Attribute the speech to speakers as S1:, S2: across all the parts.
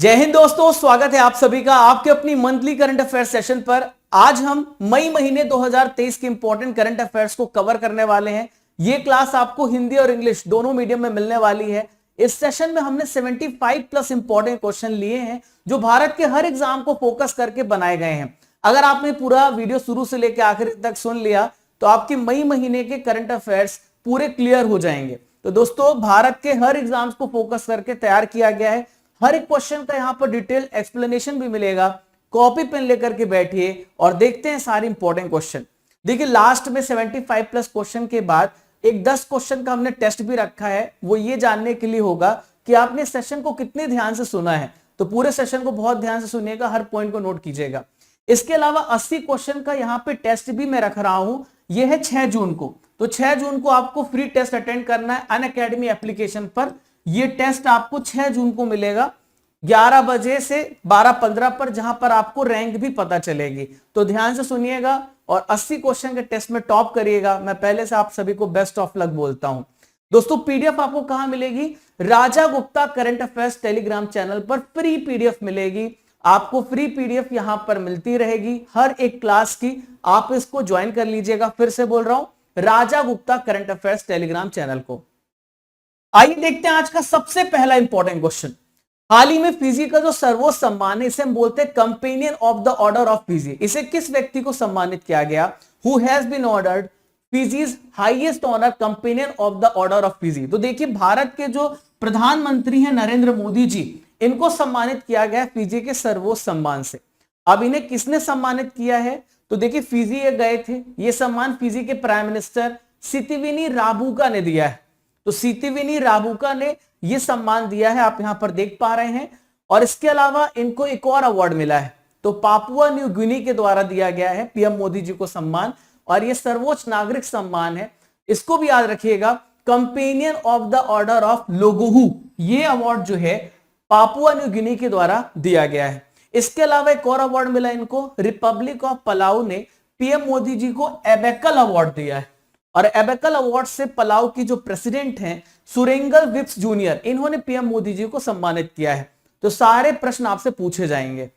S1: जय हिंद दोस्तों, स्वागत है आप सभी का आपके अपनी मंथली करंट अफेयर्स सेशन पर। आज हम मई महीने 2023 के इंपॉर्टेंट करंट अफेयर्स को कवर करने वाले हैं। ये क्लास आपको हिंदी और इंग्लिश दोनों मीडियम में मिलने वाली है। इस सेशन में हमने 75 प्लस इंपॉर्टेंट क्वेश्चन लिए हैं जो भारत के हर एग्जाम को फोकस करके बनाए गए हैं। अगर आपने पूरा वीडियो शुरू से लेकर आखिर तक सुन लिया तो आपके मई महीने के करंट अफेयर्स पूरे क्लियर हो जाएंगे। तो दोस्तों, भारत के हर एग्जाम्स को फोकस करके तैयार किया गया है। हर एक क्वेश्चन का यहां पर डिटेल एक्सप्लेनेशन भी मिलेगा। कॉपी पेन लेकर के बैठिए और देखते हैं सारे इंपॉर्टेंट क्वेश्चन। देखिए, लास्ट में 75 प्लस क्वेश्चन के बाद एक 10 क्वेश्चन का हमने टेस्ट भी रखा है। वो ये जानने के लिए होगा कि आपने सेशन को कितने ध्यान से सुना है। तो पूरे सेशन को बहुत ध्यान से सुनिएगा, हर पॉइंट को नोट कीजिएगा। इसके अलावा 80 क्वेश्चन का यहाँ पे टेस्ट भी मैं रख रहा हूं। यह है 6 जून को। तो 6 जून को आपको फ्री टेस्ट अटेंड करना है अनअकैडमी एप्लीकेशन पर। ये टेस्ट आपको 6 जून को मिलेगा 11 बजे से 12:15 पर, जहां पर आपको रैंक भी पता चलेगी। तो ध्यान से सुनिएगा और 80 क्वेश्चन के टेस्ट में टॉप करिएगा। मैं पहले से आप सभी को बेस्ट ऑफ लक बोलता हूं। दोस्तों, पीडीएफ आपको कहां मिलेगी? Raja Gupta current affairs Telegram channel पर फ्री पीडीएफ मिलेगी। आपको फ्री पीडीएफ यहां पर मिलती रहेगी हर एक क्लास की। आप इसको ज्वाइन कर लीजिएगा। फिर से बोल रहा हूं, Raja Gupta current affairs Telegram channel को। आइए देखते हैं आज का सबसे पहला इंपॉर्टेंट क्वेश्चन। हाल ही में फिजी का जो सर्वोच्च सम्मान है, इसे हम बोलते हैं companion of the order of Fiji. इसे किस व्यक्ति को सम्मानित किया गया? Who has been awarded Fiji's highest honour companion of the order of Fiji. तो देखिए, भारत के जो प्रधानमंत्री हैं नरेंद्र मोदी जी, इनको सम्मानित किया गया फिजी के सर्वोच्च सम्मान से। अब इन्हें किसने सम्मानित किया है? तो देखिए, फिजी ये गए थे। ये सम्मान फिजी के प्राइम मिनिस्टर सितिविनी राबुका ने दिया है। तो सितिविनी राबुका ने यह सम्मान दिया है, आप यहां पर देख पा रहे हैं। और इसके अलावा इनको एक और अवार्ड मिला है, तो पापुआ न्यू गिनी के द्वारा दिया गया है पीएम मोदी जी को सम्मान। और यह सर्वोच्च नागरिक सम्मान है। इसको भी याद रखिएगा, companion of the order of लोगोहू, ये अवार्ड जो है पापुआ न्यू गिनी के द्वारा दिया गया है। इसके अलावा एक और अवार्ड मिला इनको, रिपब्लिक ऑफ पलाऊ ने पीएम मोदी जी को एबेकल अवार्ड दिया है। और एबेकल अवार्ड से पलाऊ की जो प्रेसिडेंट हैं सुरेंगल विप्स जूनियर, इन्होंने पीएम मोदी जी को सम्मानित किया है। तो सारे प्रश्न आपसे पूछे जाएंगे।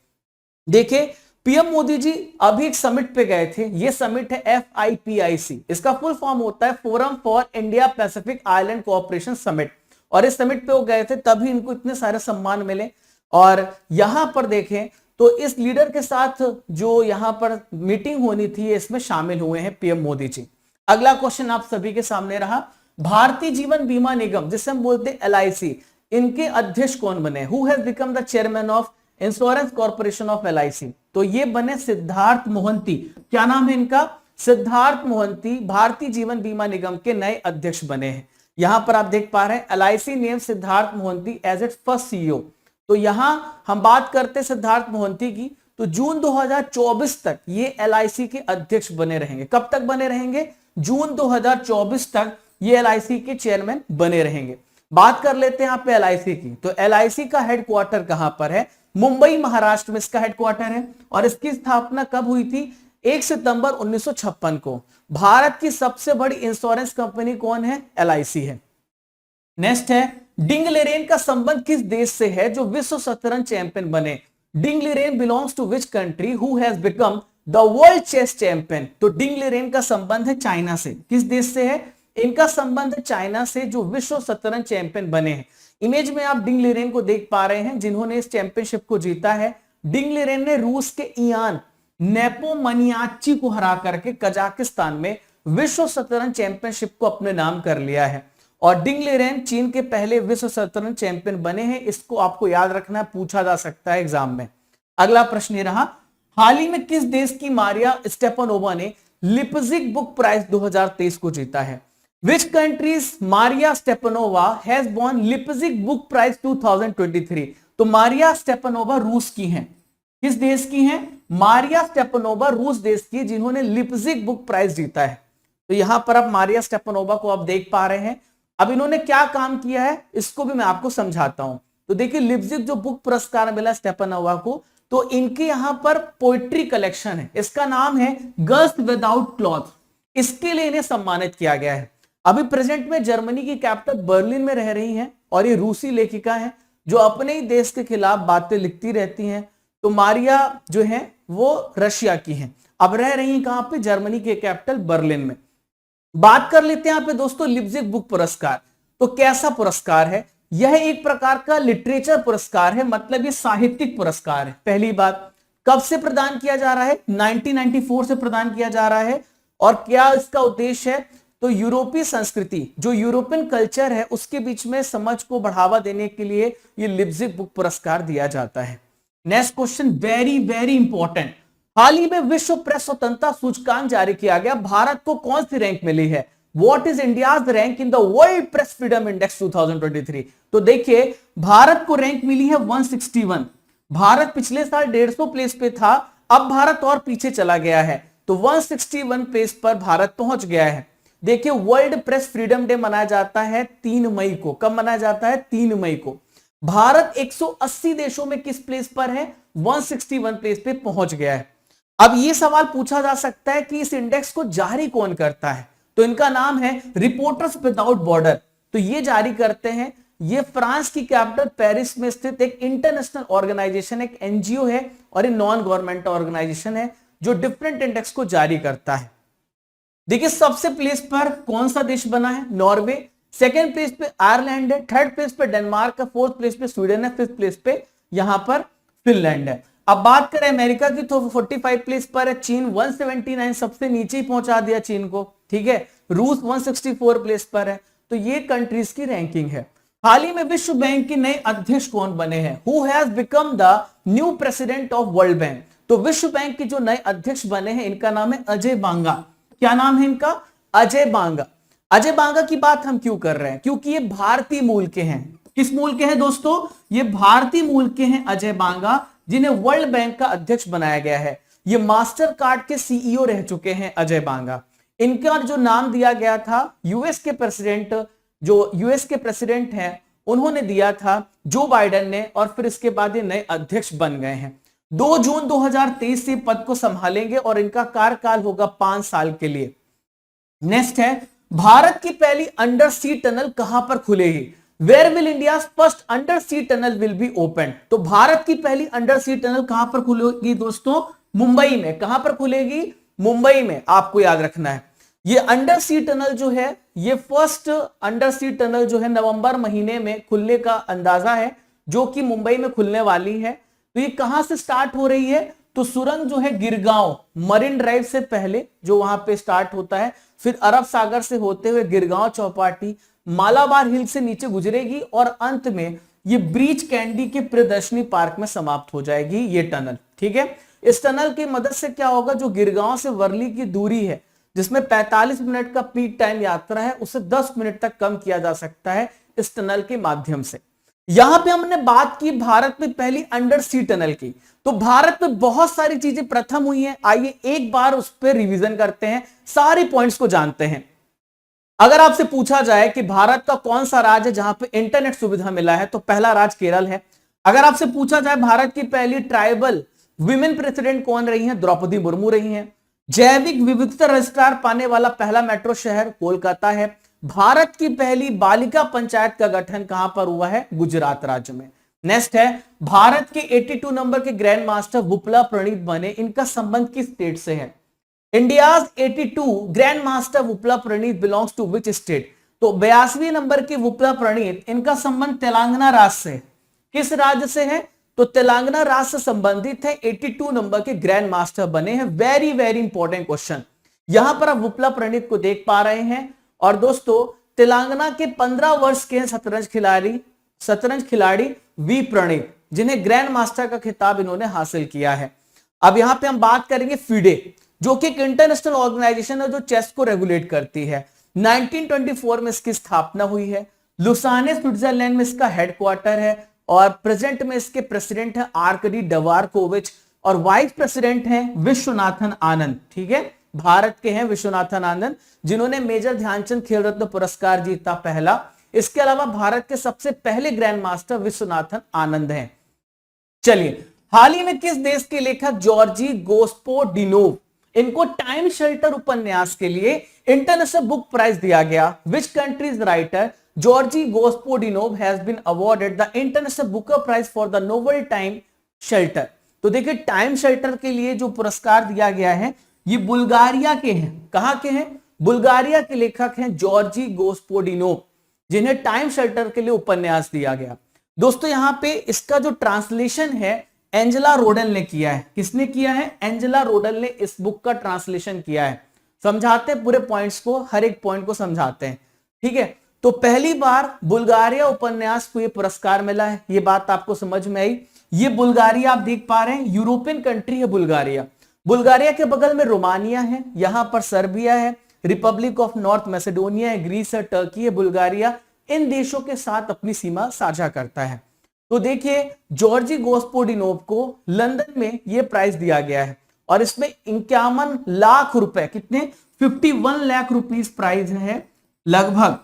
S1: देखिए, पीएम मोदी जी अभी एक समिट पे गए थे। ये समिट है FIPIC। इसका फुल फॉर्म होता है forum for India Pacific island cooperation summit. और इस समिट पे वो गए थे, तभी इनको इतने सारे सम्मान मिले। और यहां पर देखें तो इस लीडर के साथ जो यहां पर मीटिंग होनी थी, इसमें शामिल हुए हैं पीएम मोदी जी। अगला क्वेश्चन आप सभी के सामने रहा, भारतीय जीवन बीमा निगम जिसे हम बोलते हैं LIC, इनके अध्यक्ष कौन बने? Who has become the chairman of insurance corporation of LIC? तो ये बने सिद्धार्थ मोहंती। क्या नाम है इनका? सिद्धार्थ मोहंती भारतीय जीवन बीमा निगम के नए अध्यक्ष बने हैं। यहां पर आप देख पा रहे हैं LIC name Siddhartha Mohanty as its first CEO। तो यहां हम बात करते हैं सिद्धार्थ मोहंती की, तो जून 2024 तक ये LIC के अध्यक्ष बने रहेंगे। कब तक बने रहेंगे? जून 2024 तक ये LIC के चेयरमैन बने रहेंगे। बात कर लेते हैं यहाँ पे LIC की। तो LIC का हेडक्वार्टर कहां पर है? मुंबई, महाराष्ट्र में इसका हेडक्वार्टर है। और इसकी स्थापना कब हुई थी? 1 सितंबर 1956 को। भारत की सबसे बड़ी इंश्योरेंस कंपनी कौन है? LIC है। नेक्स्ट है, डिंग लिरेन का संबंध किस देश से है जो विश्व शतरंज चैंपियन बने? Ding Liren belongs to which country who has become the world chess champion? तो डिंग लिरेन का संबंध है चाइना से। किस देश से है? इनका संबंध है चाइना से, जो विश्व शतरंज चैंपियन बने हैं। इमेज में आप डिंग लिरेन को देख पा रहे हैं, जिन्होंने इस चैंपियनशिप को जीता है। डिंग लिरेन ने रूस के इयान नेपोमनियाची को हरा करके कजाकिस्तान में विश्व शतरंज चैंपियनशिप को अपने नाम कर लिया है। और डिंग लिरेन चीन के पहले विश्व शतरंज चैंपियन बने हैं। इसको आपको याद रखना, पूछा जा सकता है एग्जाम में। अगला प्रश्न ये रहा, हाल ही में किस देश की मारिया स्टेपनोवा ने लिपजिग बुक प्राइज 2023 को जीता है? Which countries Maria Stepanova has won Leipzig book prize 2023? तो मारिया स्टेपनोवा रूस की हैं। किस देश की हैं? मारिया स्टेपनोवा रूस देश की, जिन्होंने लिपजिग बुक प्राइज जीता है। तो यहां पर आप मारिया स्टेपनोवा को आप देख पा रहे हैं। अब इन्होंने क्या काम किया है, इसको भी मैं आपको समझाता हूं। तो देखिए, लिपजिग जो बुक पुरस्कार मिला स्टेपनोवा को, तो इनके यहां पर पोइट्री कलेक्शन है, इसका नाम है गर्ल्स विदाउट क्लॉथ। इसके लिए इन्हें सम्मानित किया गया है। अभी प्रेजेंट में जर्मनी की कैपिटल बर्लिन में रह रही हैं और ये रूसी लेखिका हैं। जो अपने ही देश के खिलाफ बातें लिखती रहती हैं। तो मारिया जो है वो रशिया की हैं, अब रह रही हैं कहां पे, जर्मनी के कैपिटल बर्लिन में। बात कर लेते हैं यहाँ पे दोस्तों लिप्जिग बुक पुरस्कार। तो कैसा पुरस्कार है, यह एक प्रकार का लिटरेचर पुरस्कार है, मतलब ये साहित्यिक पुरस्कार है। पहली बात, कब से प्रदान किया जा रहा है, 1994 से प्रदान किया जा रहा है। और क्या इसका उद्देश्य है, तो यूरोपीय संस्कृति, जो यूरोपियन कल्चर है उसके बीच में समझ को बढ़ावा देने के लिए ये लिप्जिग बुक पुरस्कार दिया जाता है। Next question very very important, हाल ही में विश्व प्रेस स्वतंत्रता सूचकांक जारी किया गया, भारत को कौन सी रैंक मिली है, what is India's rank in the world press freedom index 2023। तो देखिए भारत को रैंक मिली है 161। भारत पिछले साल 150 प्लेस पे था, अब भारत और पीछे चला गया है, तो 161 प्लेस पर भारत पहुंच गया है। देखिए वर्ल्ड प्रेस फ्रीडम डे मनाया जाता है 3 मई को, कब मनाया जाता है, 3 मई को। भारत 180 देशों में किस प्लेस पर है, 161 प्लेस पे पहुंच गया है। अब यह सवाल पूछा जा सकता है कि इस इंडेक्स को जारी कौन करता है, तो इनका नाम है रिपोर्टर्स विदाउट बॉर्डर। तो ये जारी करते हैं, ये फ्रांस की कैपिटल पेरिस में स्थित एक इंटरनेशनल ऑर्गेनाइजेशन, एक एनजीओ है और एक नॉन गवर्नमेंट ऑर्गेनाइजेशन है जो डिफरेंट इंडेक्स को जारी करता है। देखिए सबसे प्लेस पर कौन सा देश बना है, नॉर्वे, सेकेंड प्लेस पे आयरलैंड है, थर्ड प्लेस पे डेनमार्क है, फोर्थ प्लेस पे स्वीडन है, फिफ्थ प्लेस पे यहां पर फिनलैंड है। अब बात करें अमेरिका की तो 45 प्लेस पर है, चीन 179 सबसे नीचे ही पहुंचा दिया चीन को, ठीक है। रूस 164 प्लेस पर है। तो ये कंट्रीज की रैंकिंग है। हाल ही में विश्व बैंक के नए अध्यक्ष कौन बने हैं, who has become the new president of world bank. तो विश्व बैंक के जो नए अध्यक्ष बने हैं इनका नाम है अजय बांगा। क्या नाम है इनका, अजय बांगा। अजय बांगा की बात हम क्यों कर रहे हैं, क्योंकि ये भारतीय मूल के हैं। किस मूल के हैं दोस्तों, ये भारतीय मूल के हैं अजय बांगा, जिन्हें वर्ल्ड बैंक का अध्यक्ष बनाया गया है। ये मास्टर कार्ड के सीईओ रह चुके हैं अजय बांगा। इनका जो नाम दिया गया था यूएस के प्रेसिडेंट, जो यूएस के प्रेसिडेंट हैं उन्होंने दिया था, जो बाइडेन ने, और फिर इसके बाद ये नए अध्यक्ष बन गए हैं। 2 जून 2023 से पद को संभालेंगे और इनका कार्यकाल होगा 5 साल के लिए। नेक्स्ट है, भारत की पहली अंडर सी टनल कहां पर खुलेगी, where will India first under sea tunnel will be open. तो भारत की पहली अंडर सी टनल कहां पर खुलेगी दोस्तों, मुंबई में। कहां पर खुलेगी, मुंबई में, आपको याद रखना है। ये अंडर सी टनल जो है, ये फर्स्ट अंडर सी टनल जो है नवंबर महीने में खुलने का अंदाजा है, जो कि मुंबई में खुलने वाली है। तो ये कहां से स्टार्ट हो रही है, तो सुरंग जो है गिरगांव मरीन ड्राइव से पहले जो वहां पे स्टार्ट होता है, फिर अरब सागर से होते हुए गिरगांव चौपाटी, मालाबार हिल से नीचे गुजरेगी और अंत में ये ब्रीच कैंडी के प्रियदर्शनी पार्क में समाप्त हो जाएगी ये टनल, ठीक है। इस टनल की मदद से क्या होगा, जो गिरगांव से वर्ली की दूरी है जिसमें 45 मिनट का पीक टाइम यात्रा है, उसे 10 मिनट तक कम किया जा सकता है इस टनल के माध्यम से। यहां पे हमने बात की भारत में पहली अंडर सी टनल की, तो भारत में बहुत सारी चीजें प्रथम हुई हैं। आइए एक बार उस पर रिवीजन करते हैं, सारे पॉइंट्स को जानते हैं। अगर आपसे पूछा जाए कि भारत का कौन सा राज्य है जहां पे इंटरनेट सुविधा मिला है, तो पहला राज्य केरल है। अगर आपसे पूछा जाए भारत की पहली ट्राइबल विमेन प्रेसिडेंट कौन रही हैं, द्रौपदी मुर्मू रही हैं। जैविक विविधता रजिस्ट्रार पाने वाला पहला मेट्रो शहर कोलकाता है। भारत की पहली बालिका पंचायत का गठन कहां पर हुआ है, गुजरात राज्य में। नेक्स्ट है, भारत के 82 नंबर के ग्रैंड मास्टर वुपला प्रणीत बने, इनका संबंध किस स्टेट से है। India's 82 grand master Vuppala Praneeth belongs to which state. तो 82वें नंबर के वुपला प्रणीत, इनका संबंध तेलंगाना राज्य से। किस राज्य से है, तो तेलंगाना राज्य से संबंधित है। 82 नंबर के ग्रैंड मास्टर बने हैं। Very very important question. यहां पर आप वुपला प्रणीत को देख पा रहे हैं। और दोस्तों तेलंगाना के 15 वर्ष के शतरंज खिलाड़ी वी प्रणीत, जिन्हें ग्रैंड मास्टर का खिताब इन्होंने हासिल किया है। अब यहां पे हम बात करेंगे फिडे, जो कि एक इंटरनेशनल ऑर्गेनाइजेशन है जो चेस को रेगुलेट करती है। 1924 में इसकी स्थापना हुई है। लुसाने स्विट्जरलैंड में इसका हेडक्वार्टर है और प्रेजेंट में इसके प्रेसिडेंट है आर्कडी डवारकोविच और वाइस प्रेसिडेंट हैं विश्वनाथन आनंद, ठीक है। भारत के हैं विश्वनाथन आनंद, जिन्होंने मेजर ध्यानचंद खेल रत्न पुरस्कार जीता पहला। इसके अलावा भारत के सबसे पहले ग्रैंड मास्टर विश्वनाथन आनंद हैं। चलिए, हाल ही में किस देश के लेखक जॉर्जी गोस्पोडिनोव, इनको टाइम शेल्टर उपन्यास के लिए इंटरनेशनल बुक प्राइज दिया गया। Which country's writer Georgi Gospodinov has been awarded the International Booker Prize for the novel Time Shelter. तो देखिए टाइम शेल्टर के लिए जो पुरस्कार दिया गया है ये बुल्गारिया के हैं। कहां के हैं? बुल्गारिया के लेखक हैं जॉर्जी गोस्पोडिनोव, जिन्हें टाइम शेल्टर के लिए उपन्यास दिया गया। दोस्तों यहां पे इसका जो ट्रांसलेशन है एंजेला रोडल ने किया है। किसने किया है? एंजेला रोडल ने इस बुक का ट्रांसलेशन किया है। समझाते हैं पूरे पॉइंट्स को, हर एक पॉइंट को समझाते हैं, ठीक है। तो पहली बार बुल्गारिया उपन्यास को ये पुरस्कार मिला है, ये बात आपको समझ में आई। ये बुल्गारिया आप देख पा रहे हैं, यूरोपियन कंट्री है बुल्गारिया। बुल्गारिया के बगल में रोमानिया है, यहां पर सर्बिया है, रिपब्लिक ऑफ नॉर्थ मैसेडोनिया है, ग्रीस है, टर्की है। बुल्गारिया इन देशों के साथ अपनी सीमा साझा करता है। तो देखिए जॉर्जी गोस्पोडिनोव को लंदन में यह प्राइज दिया गया है और इसमें 51 लाख रुपए, कितने? 51 लाख रुपीस प्राइज है लगभग,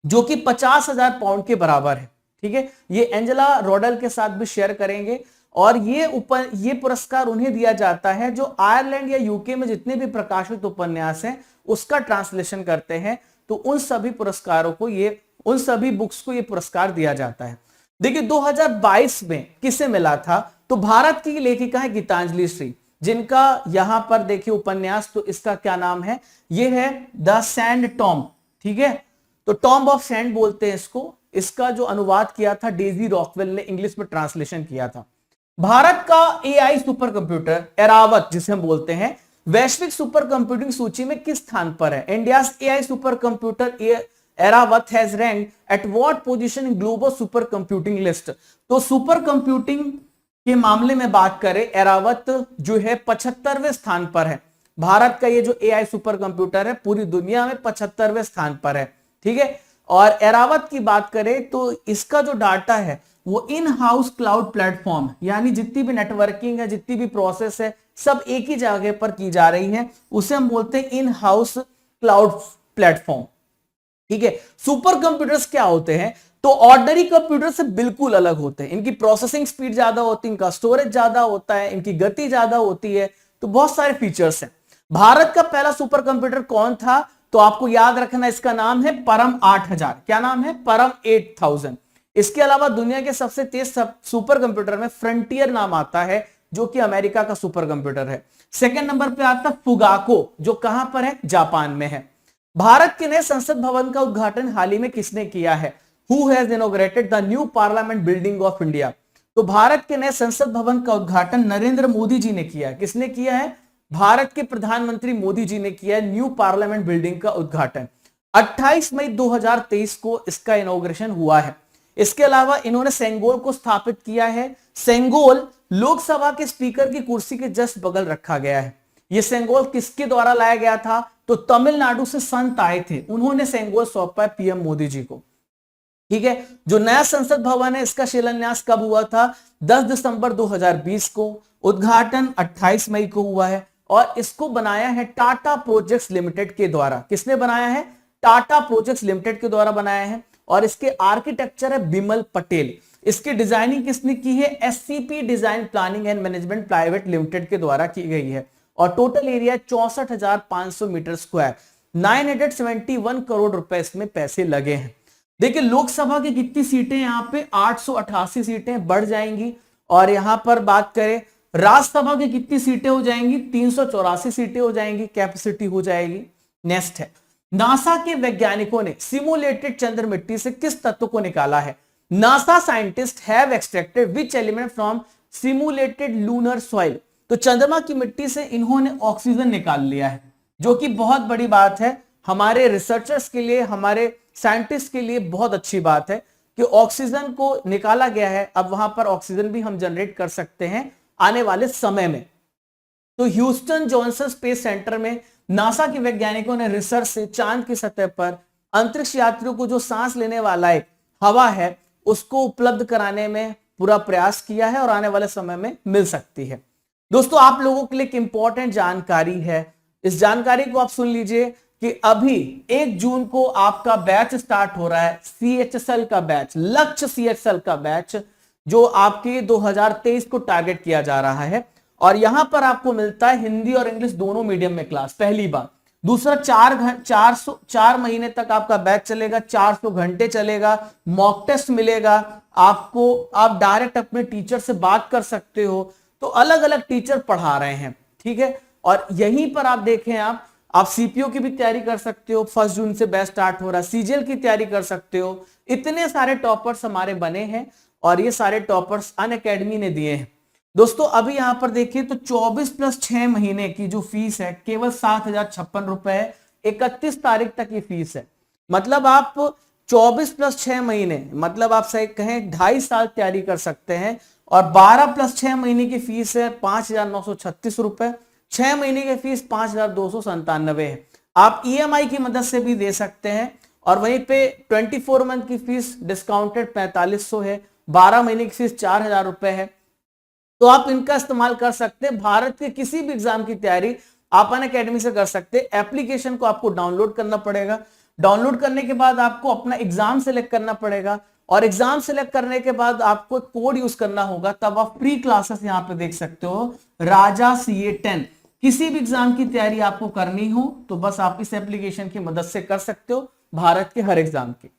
S1: जो कि 50,000 पाउंड के बराबर है, ठीक है। ये एंजेला रोडल के साथ भी शेयर करेंगे। और ये पुरस्कार उन्हें दिया जाता है जो आयरलैंड या यूके में जितने भी प्रकाशित उपन्यास हैं उसका ट्रांसलेशन करते हैं। तो उन सभी पुरस्कारों को उन सभी बुक्स को ये पुरस्कार दिया जाता है। देखिए 2022 में किसे मिला था? तो भारत की लेखिका है गीतांजलि श्री, जिनका यहां पर देखिए उपन्यास, तो इसका क्या नाम है? ये है द सैंड टॉम्ब, ठीक है। तो टॉम्ब ऑफ सैंड बोलते हैं इसको। इसका जो अनुवाद किया था डेजी रॉकवेल ने, इंग्लिश में ट्रांसलेशन किया था। भारत का एआई सुपर कंप्यूटर एरावत, जिसे हम बोलते हैं, वैश्विक सुपर कंप्यूटिंग सूची में किस स्थान पर है? India's AI super computer Airavat has ranked at what position in global super computing list. तो सुपर कंप्यूटिंग के मामले में बात करें, एरावत जो है 75वें स्थान पर है। भारत का ये जो एआई सुपर कंप्यूटर है पूरी दुनिया में 75वें स्थान पर है, ठीक है। और एरावत की बात करें तो इसका जो डाटा है वो इन हाउस क्लाउड प्लेटफॉर्म, यानी जितनी भी नेटवर्किंग है, जितनी भी प्रोसेस है, सब एक ही जगह पर की जा रही है, उसे हम बोलते हैं इन हाउस क्लाउड प्लेटफॉर्म, ठीक है। सुपर कंप्यूटर्स क्या होते हैं? तो ऑर्डिनरी कंप्यूटर से बिल्कुल अलग होते हैं। इनकी प्रोसेसिंग स्पीड ज्यादा होती है, इनका स्टोरेज ज्यादा होता है, इनकी गति ज्यादा होती है, तो बहुत सारे फीचर्स हैं। भारत का पहला सुपर कंप्यूटर कौन था? तो आपको याद रखना, इसका नाम है परम 8000। क्या नाम है? परम 8000। इसके अलावा दुनिया के सबसे तेज सुपर कंप्यूटर में फ्रंटियर नाम आता है, जो कि अमेरिका का सुपर कंप्यूटर है। सेकंड नंबर पे आता है फुगाको, जो कहां पर है? जापान में है। भारत के नए संसद भवन का उद्घाटन हाल ही में किसने किया है? Who has inaugurated the new parliament building of India. तो भारत के नए संसद भवन का उद्घाटन नरेंद्र मोदी जी ने किया है। किसने किया है? भारत के प्रधानमंत्री मोदी जी ने किया है न्यू पार्लियामेंट बिल्डिंग का उद्घाटन। 28 मई 2023 को इसका इनॉग्रेशन हुआ है। इसके अलावा इन्होंने सेंगोल को स्थापित किया है। सेंगोल लोकसभा के स्पीकर की कुर्सी के जस्ट बगल रखा गया है। यह सेंगोल किसके द्वारा लाया गया था? तो तमिलनाडु से संत आए थे, उन्होंने सेंगोल सौंपा है पीएम मोदी जी को, ठीक है। जो नया संसद भवन है इसका शिलान्यास कब हुआ था? 10 दिसंबर 2020 को। उद्घाटन 28 मई को हुआ है और इसको बनाया है टाटा प्रोजेक्ट्स लिमिटेड के द्वारा। किसने बनाया है? टाटा प्रोजेक्ट्स लिमिटेड के द्वारा बनाया है। और इसके आर्किटेक्चर है बिमल पटेल। इसकी डिजाइनिंग किसने की है? SCP design planning and management private limited के द्वारा की गई है। और total area 64,500 metre square, 971 crore रुपए इसमें पैसे लगे हैं। देखिए लोकसभा की कितनी सीटें यहां पे? 888 सीटें बढ़ जाएंगी। और यहां पर बात करें राज्यसभा की कितनी सीटें हो जाएंगी? 384 सीटें हो जाएंगी, कैपेसिटी हो जाएगी। नेक्स्ट है, नासा के वैज्ञानिकों ने सिमुलेटेड चंद्र मिट्टी से किस तत्व को निकाला है? NASA scientist have extracted which element from simulated lunar soil. तो चंद्रमा की मिट्टी से इन्होंने ऑक्सीजन निकाल लिया है, जो कि बहुत बड़ी बात है हमारे रिसर्चर्स के लिए, हमारे साइंटिस्ट के लिए बहुत अच्छी बात है कि ऑक्सीजन को निकाला गया है। अब वहां पर ऑक्सीजन भी हम जनरेट कर सकते हैं आने वाले समय में। तो ह्यूस्टन जॉनसन स्पेस सेंटर में नासा के वैज्ञानिकों ने रिसर्च से चांद की सतह पर अंतरिक्ष यात्रियों को जो सांस लेने वाला एक हवा है उसको उपलब्ध कराने में पूरा प्रयास किया है और आने वाले समय में मिल सकती है। दोस्तों आप लोगों के लिए एक इंपॉर्टेंट जानकारी है, इस जानकारी को आप सुन लीजिए कि अभी 1 जून को आपका बैच स्टार्ट हो रहा है, सीएचएसएल का बैच, लक्ष्य सीएचएसएल का बैच, जो आपके 2023 को टारगेट किया जा रहा है। और यहां पर आपको मिलता है हिंदी और इंग्लिश दोनों मीडियम में क्लास, पहली बार। दूसरा 4 महीने तक आपका बैच चलेगा, 400 घंटे चलेगा, मॉक टेस्ट मिलेगा आपको, आप डायरेक्ट अपने टीचर से बात कर सकते हो। तो अलग अलग टीचर पढ़ा रहे हैं, ठीक है। और यहीं पर आप देखें, आप सीपीओ की भी तैयारी कर सकते हो, 1 जून से बैच स्टार्ट हो रहा है, सीजीएल की तैयारी कर सकते हो। इतने सारे टॉपर्स हमारे बने हैं और ये सारे टॉपर्स अनअकैडमी ने दिए हैं। दोस्तों अभी यहां पर देखिए तो 24 + 6 महीने की जो फीस है केवल 7,056 रुपए है। 31 तारीख तक ये फीस है। मतलब आप 24 + 6 महीने, मतलब आप सही कहें 2.5 साल तैयारी कर सकते हैं। और 12 + 6 महीने की फीस है 5,936 रुपए। 6 महीने की फीस 5,297 है। आप ईएमआई की मदद से भी दे सकते हैं। और वहीं पे 24 मंथ की फीस डिस्काउंटेड 4500 है। 12 महीने की फीस 4,000 रुपए है। तो आप इनका इस्तेमाल कर सकते हैं। भारत के किसी भी एग्जाम की तैयारी आप अनअकैडमी से कर सकते हैं। एप्लीकेशन को आपको डाउनलोड करना पड़ेगा। डाउनलोड करने के बाद आपको अपना एग्जाम सेलेक्ट करना पड़ेगा और एग्जाम सेलेक्ट करने के बाद आपको कोड यूज करना होगा। तब आप फ्री क्लासेस यहां पे देख सकते हो, राजा CA10। किसी भी एग्जाम की तैयारी आपको करनी हो तो बस आप इस एप्लीकेशन की मदद से कर सकते हो, भारत के हर एग्जाम की।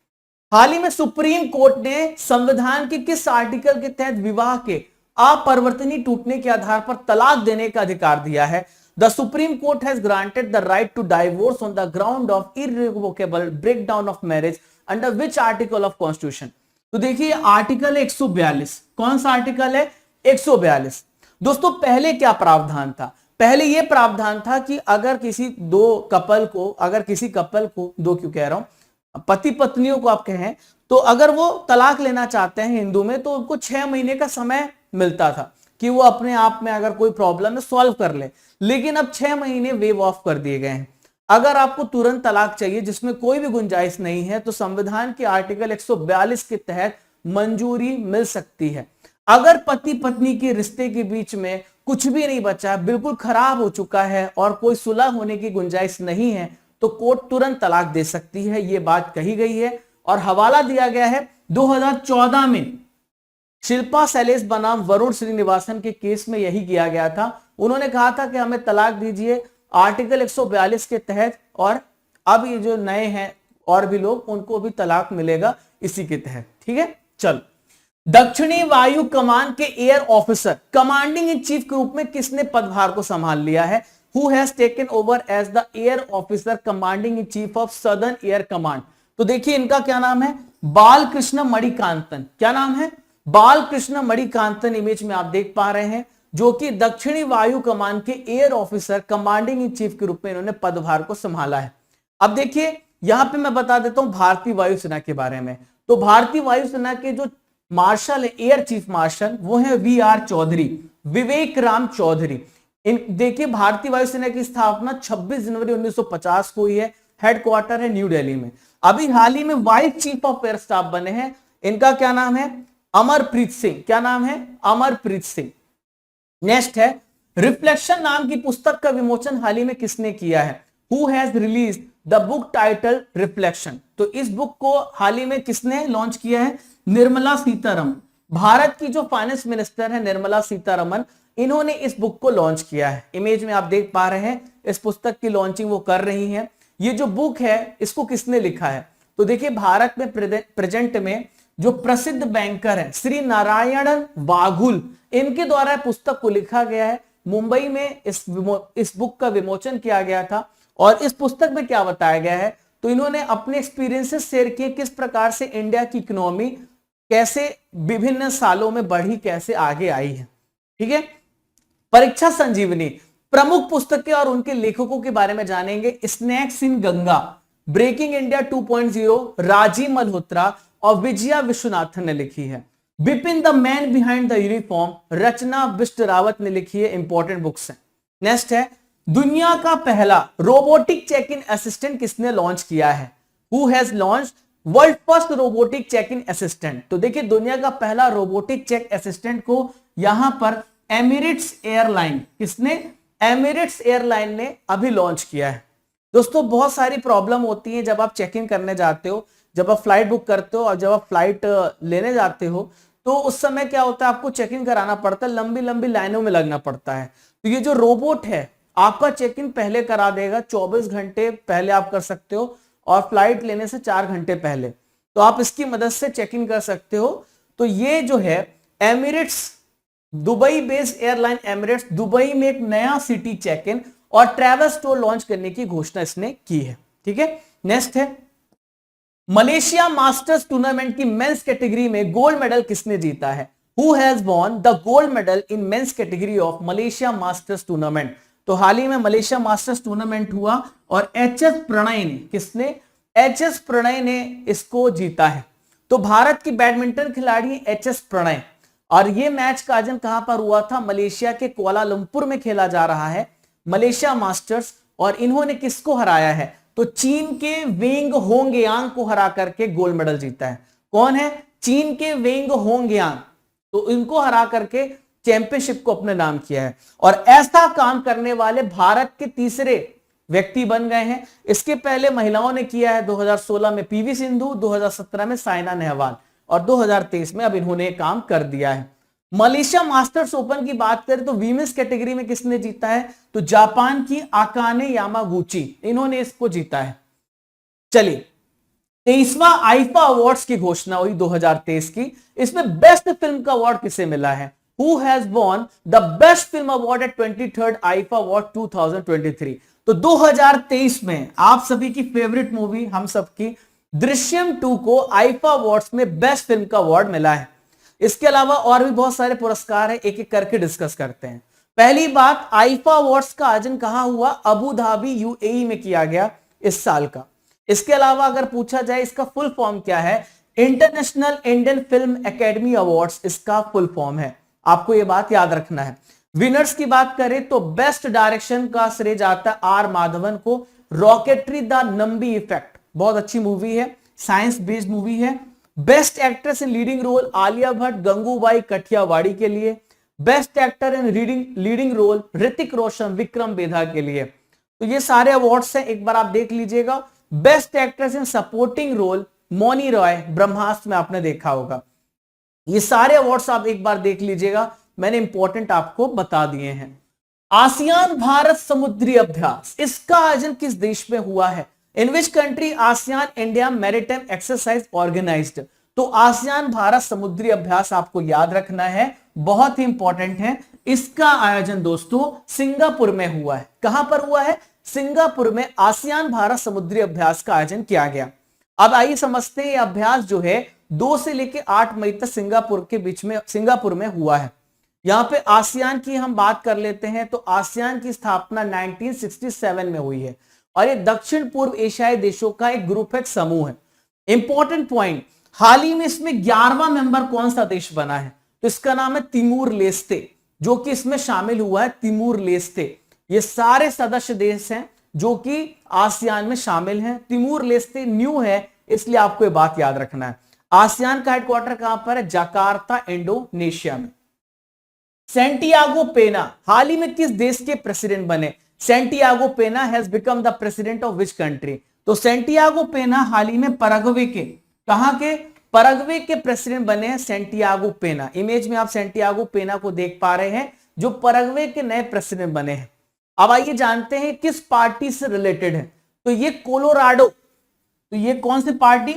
S1: हाल ही में सुप्रीम कोर्ट ने संविधान के किस आर्टिकल के तहत विवाह के अपरिवर्तनीय टूटने के आधार पर तलाक देने का अधिकार दिया है? The supreme court has granted the right to divorce on the ground of irrevocable breakdown of marriage under which article of constitution? तो देखिए आर्टिकल है 142। कौन सा आर्टिकल है? 142। दोस्तों पहले क्या प्रावधान था? पहले यह प्रावधान था कि अगर किसी किसी कपल को, दो क्यों कह रहा हूं, पति पत्नियों को आप कहें, तो अगर वो तलाक लेना चाहते हैं हिंदू में तो उनको 6 महीने का समय मिलता था कि वो अपने आप में अगर कोई प्रॉब्लम है सॉल्व कर ले। लेकिन अब 6 महीने वेव ऑफ कर दिए गए हैं। अगर आपको तुरंत तलाक चाहिए जिसमें कोई भी गुंजाइश नहीं है तो संविधान के आर्टिकल 142 के तहत मंजूरी मिल सकती है। अगर पति पत्नी के रिश्ते के बीच में कुछ भी नहीं बचा, बिल्कुल खराब हो चुका है और कोई सुलह होने की गुंजाइश नहीं है तो कोर्ट तुरंत तलाक दे सकती है। यह बात कही गई है और हवाला दिया गया है 2014 में शिल्पा शैलेश बनाम वरुण श्रीनिवासन के केस में यही किया गया था। उन्होंने कहा था कि हमें तलाक दीजिए आर्टिकल 142 के तहत, और अब ये जो नए हैं और भी लोग, उनको भी तलाक मिलेगा इसी के तहत। ठीक है, चलो। दक्षिणी वायु कमान के air officer commanding in chief के रूप में किसने पदभार को संभाल लिया है? Who has taken over as the air officer commanding in chief of southern air command? तो देखिए इनका क्या नाम है, बालकृष्ण मणिकांतन। क्या नाम है? बालकृष्ण मणिकांतन। इमेज में आप देख पा रहे हैं, जो कि दक्षिणी वायु कमान के air officer commanding in chief के रूप में इन्होंने पदभार को संभाला है। अब देखिए यहां पे मैं बता देता हूं भारतीय वायुसेना के बारे में। तो भारतीय वायुसेना के जो मार्शल है, एयर चीफ मार्शल, वो है VR चौधरी, विवेक राम चौधरी। देखिए भारतीय वायुसेना की स्थापना 26 जनवरी 1950 को हुई है। हेडक्वार्टर है न्यू दिल्ली में। अभी हाल ही में vice chief of air staff बने हैं। इनका क्या नाम है? अमरप्रीत सिंह। क्या नाम है? अमरप्रीत सिंह। नेक्स्ट है, रिफ्लेक्शन नाम की पुस्तक का विमोचन हाल ही में किसने किया है? Who has release the book title reflection? तो इस बुक को हाल ही में किसने लॉन्च किया है? निर्मला सीतारमण। भारत की जो फाइनेंस मिनिस्टर है निर्मला सीतारमण, इन्होंने इस बुक को लॉन्च किया है। इमेज में आप देख पा रहे हैं इस पुस्तक की लॉन्चिंग वो कर रही हैं। ये जो बुक है इसको किसने लिखा है? तो देखिए भारत में प्रेजेंट में जो प्रसिद्ध बैंकर है श्री नारायणन बाघुल, इनके द्वारा पुस्तक को लिखा गया है। मुंबई में इस बुक का विमोचन किया गया था। और इस पुस्तक में क्या बताया गया है, तो इन्होंने अपने एक्सपीरियंसेस शेयर किए, किस प्रकार से इंडिया की इकोनॉमी कैसे विभिन्न सालों में बढ़ी, कैसे आगे आई है। ठीक है, परीक्षा संजीवनी प्रमुख पुस्तकें और उनके लेखकों के बारे में जानेंगे। Snakes in Ganga, breaking India 2.0, Rajiv Malhotra और विजया विश्वनाथन ने लिखी है। Bipin the man behind the uniform, Rachna Bisht Rawat ने लिखी है। इंपॉर्टेंट बुक्स है। नेक्स्ट है, दुनिया का पहला रोबोटिक चेक इन असिस्टेंट किसने लॉन्च किया है? Who has launched world first robotic check in assistant? तो देखिए दुनिया का पहला रोबोटिक चेक असिस्टेंट को यहां पर एमिरेट्स एयरलाइन, किसने? एमिरेट्स एयरलाइन ने अभी लॉन्च किया है। दोस्तों बहुत सारी प्रॉब्लम होती है जब आप चेक इन करने जाते हो, जब आप फ्लाइट बुक करते हो और जब आप फ्लाइट लेने जाते हो तो उस समय क्या होता है, आपको चेक इन कराना पड़ता है, लंबी लंबी लाइनों में लगना पड़ता है। तो ये जो रोबोट है आपका चेक इन पहले करा देगा, 24 घंटे पहले आप कर सकते हो, और फ्लाइट लेने से 4 घंटे पहले, तो आप इसकी मदद से चेक इन कर सकते हो। तो ये जो है Emirates, Dubai based airline Emirates, Dubai में एक नया सिटी चेक इन और ट्रैवल स्टोर लॉन्च करने की घोषणा इसने की है। ठीक है, नेक्स्ट है मलेशिया मास्टर्स टूर्नामेंट की मेंस कैटेगरी में गोल्ड मेडल किसने जीता है? Who has won the gold medal in men's category of Malaysia masters tournament? तो हाल ही में मलेशिया मास्टर्स टूर्नामेंट हुआ और एचएस प्रणय ने, किसने? एचएस प्रणय ने इसको जीता है। तो भारत की बैडमिंटन खिलाड़ी एचएस प्रणय, और ये मैच का आयोजन कहां पर हुआ था? मलेशिया के कुआलालंपुर में खेला जा रहा है मलेशिया मास्टर्स, और इन्होंने किसको हराया है? तो चीन के वेंग होंगयांग को हरा करके गोल्ड मेडल जीता है। कौन है? चीन के वेंग होंगयांग, तो इनको हरा करके चैंपियनशिप को अपने नाम किया है, और ऐसा काम करने वाले भारत के तीसरे व्यक्ति बन गए हैं। इसके पहले महिलाओं ने किया है, 2016 में पीवी सिंधु, 2017 में साइना नेहवाल, और 2023 में अब इन्होंने काम कर दिया है। मलेशिया मास्टर्स ओपन की बात करें तो वीमेंस कैटेगरी में किसने जीता है? तो जापान की आकाने यामागुची, इन्होंने इसको जीता है। चलिए, 23वां आईफा अवार्ड्स की घोषणा हुई 2023 की। इसमें बेस्ट फिल्म का अवार्ड किसे मिला है? Who has won the best film award eight 23rd IIFA award 2023? तो 2023 में आप सभी की फेवरेट मूवी, हम सबकी दृश्यम 2 को आईफा अवार्ड्स में बेस्ट फिल्म का अवार्ड मिला है। इसके अलावा और भी बहुत सारे पुरस्कार हैं, एक एक करके डिस्कस करते हैं। पहली बात, आईफा अवार्ड्स का आयोजन कहां हुआ? अबू धाबी यूएई में किया गया इस साल का। इसके अलावा अगर पूछा जाए इसका फुल फॉर्म क्या है? International Indian film academy awards इसका फुल फॉर्म है, आपको यह बात याद रखना है। विनर्स की बात करें तो बेस्ट डायरेक्शन का श्रेय जाता है आर माधवन को। रॉकेटरी द नंबी इफेक्ट बहुत अच्छी मूवी है, साइंस बेस्ड मूवी है। Best actress in leading role Alia Bhatt Gangubai Kathiawadi के लिए। Best actor in leading role Hrithik Roshan Vikram Vedha के लिए। तो ये सारे अवार्ड्स हैं, एक बार आप देख लीजिएगा। Best actress in supporting role Mouni Roy, Brahmastra में आपने देखा होगा। ये सारे अवार्ड्स आप एक बार देख लीजिएगा, मैंने इंपॉर्टेंट आपको बता दिए हैं। आसियान भारत समुद्री अभ्यास, इसका आयोजन किस देश में हुआ है? In which country ASEAN India maritime exercise organised? तो आसियान भारत समुद्री अभ्यास आपको याद रखना है, बहुत ही इंपॉर्टेंट है। इसका आयोजन दोस्तों सिंगापुर में हुआ है। कहां पर हुआ है? सिंगापुर में आसियान भारत समुद्री अभ्यास का आयोजन किया गया। अब आइए समझते हैं, यह अभ्यास जो है 2 से लेकर 8 मई तक सिंगापुर में हुआ है। यहां पे आसियान की हम बात कर लेते हैं, तो आसियान की स्थापना 1967 में हुई है, और ये दक्षिण पूर्व एशियाई देशों का एक ग्रुप है, एक समूह है। इंपॉर्टेंट पॉइंट, हाल ही में इसमें 11वां मेंबर कौन सा देश बना है? तो इसका नाम है तिमूर लेस्ते, जो कि इसमें शामिल हुआ है। तिमूर लेस्ते, ये सारे सदस्य देश हैं जो कि आसियान में शामिल हैं। तिमूर लेस्ते न्यू है, इसलिए आपको ये बात याद रखना है। आसियान का हेडक्वार्टर कहां पर है? जकार्ता, इंडोनेशिया में। सैंटियागो पेना हाल ही में किस देश के प्रेसिडेंट बने? सैंटियागो पेना has become the president of which country? तो सैंटियागो पेना हाल ही में पैराग्वे के, कहां के? पैराग्वे के प्रेसिडेंट बने हैं सैंटियागो पेना। इमेज में आप सैंटियागो पेना को देख पा रहे हैं, जो पैराग्वे के नए प्रेसिडेंट बने हैं। अब आइए जानते हैं किस पार्टी से रिलेटेड है। तो ये कोलोराडो, तो ये कौन सी पार्टी?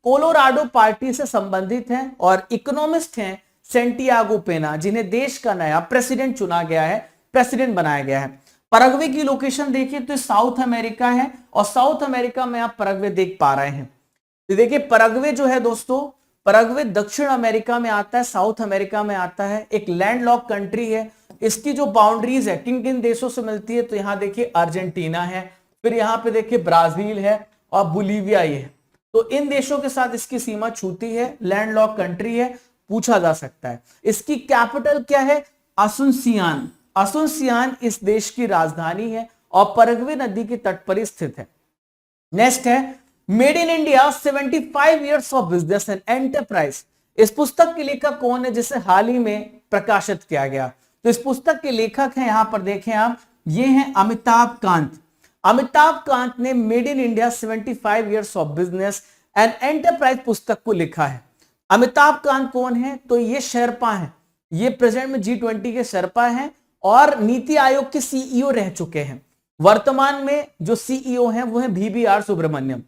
S1: कोलोराडो पार्टी से संबंधित है, और इकोनॉमिस्ट हैं सैंटियागो पेना, जिन्हें देश का नया प्रेसिडेंट चुना गया है, प्रेसिडेंट बनाया गया है। पैराग्वे की लोकेशन देखिए तो साउथ अमेरिका है, और साउथ अमेरिका में आप पैराग्वे देख पा रहे हैं। तो देखिए पैराग्वे जो है दोस्तों, पैराग्वे दक्षिण अमेरिका में आता है, साउथ अमेरिका में आता है, एक लैंडलॉक कंट्री है। इसकी जो बाउंड्रीज है किन किन देशों से मिलती है? तो यहां देखिए अर्जेंटीना है, फिर यहां पे देखिए ब्राजील है, और बोलीविया ये है। तो इन देशों के साथ इसकी सीमा छूती है, लैंडलॉक कंट्री है, पूछा जा सकता है। इसकी कैपिटल क्या है? असुनसियान। असुनसियान इस देश की राजधानी है, और पैराग्वे नदी के तट पर स्थित है। नेक्स्ट है made in India 75 years of business and enterprise. इस पुस्तक के लेखक कौन है, जिसे हाल ही में प्रकाशित किया गया? तो इस पुस्तक के लेखक हैं, यहां पर देखें आप, ये हैं अमिताभ कांत। अमिताभ कांत ने made in India 75 years of business and enterprise पुस्तक को लिखा है। अमिताभ कांत कौन है? तो ये शेरपा हैं, ये प्रेजेंट में G20 के शेरपा हैं, और नीति आयोग के सीईओ रह चुके हैं। वर्तमान में जो सीईओ हैं वो हैं VBR सुब्रमण्यम।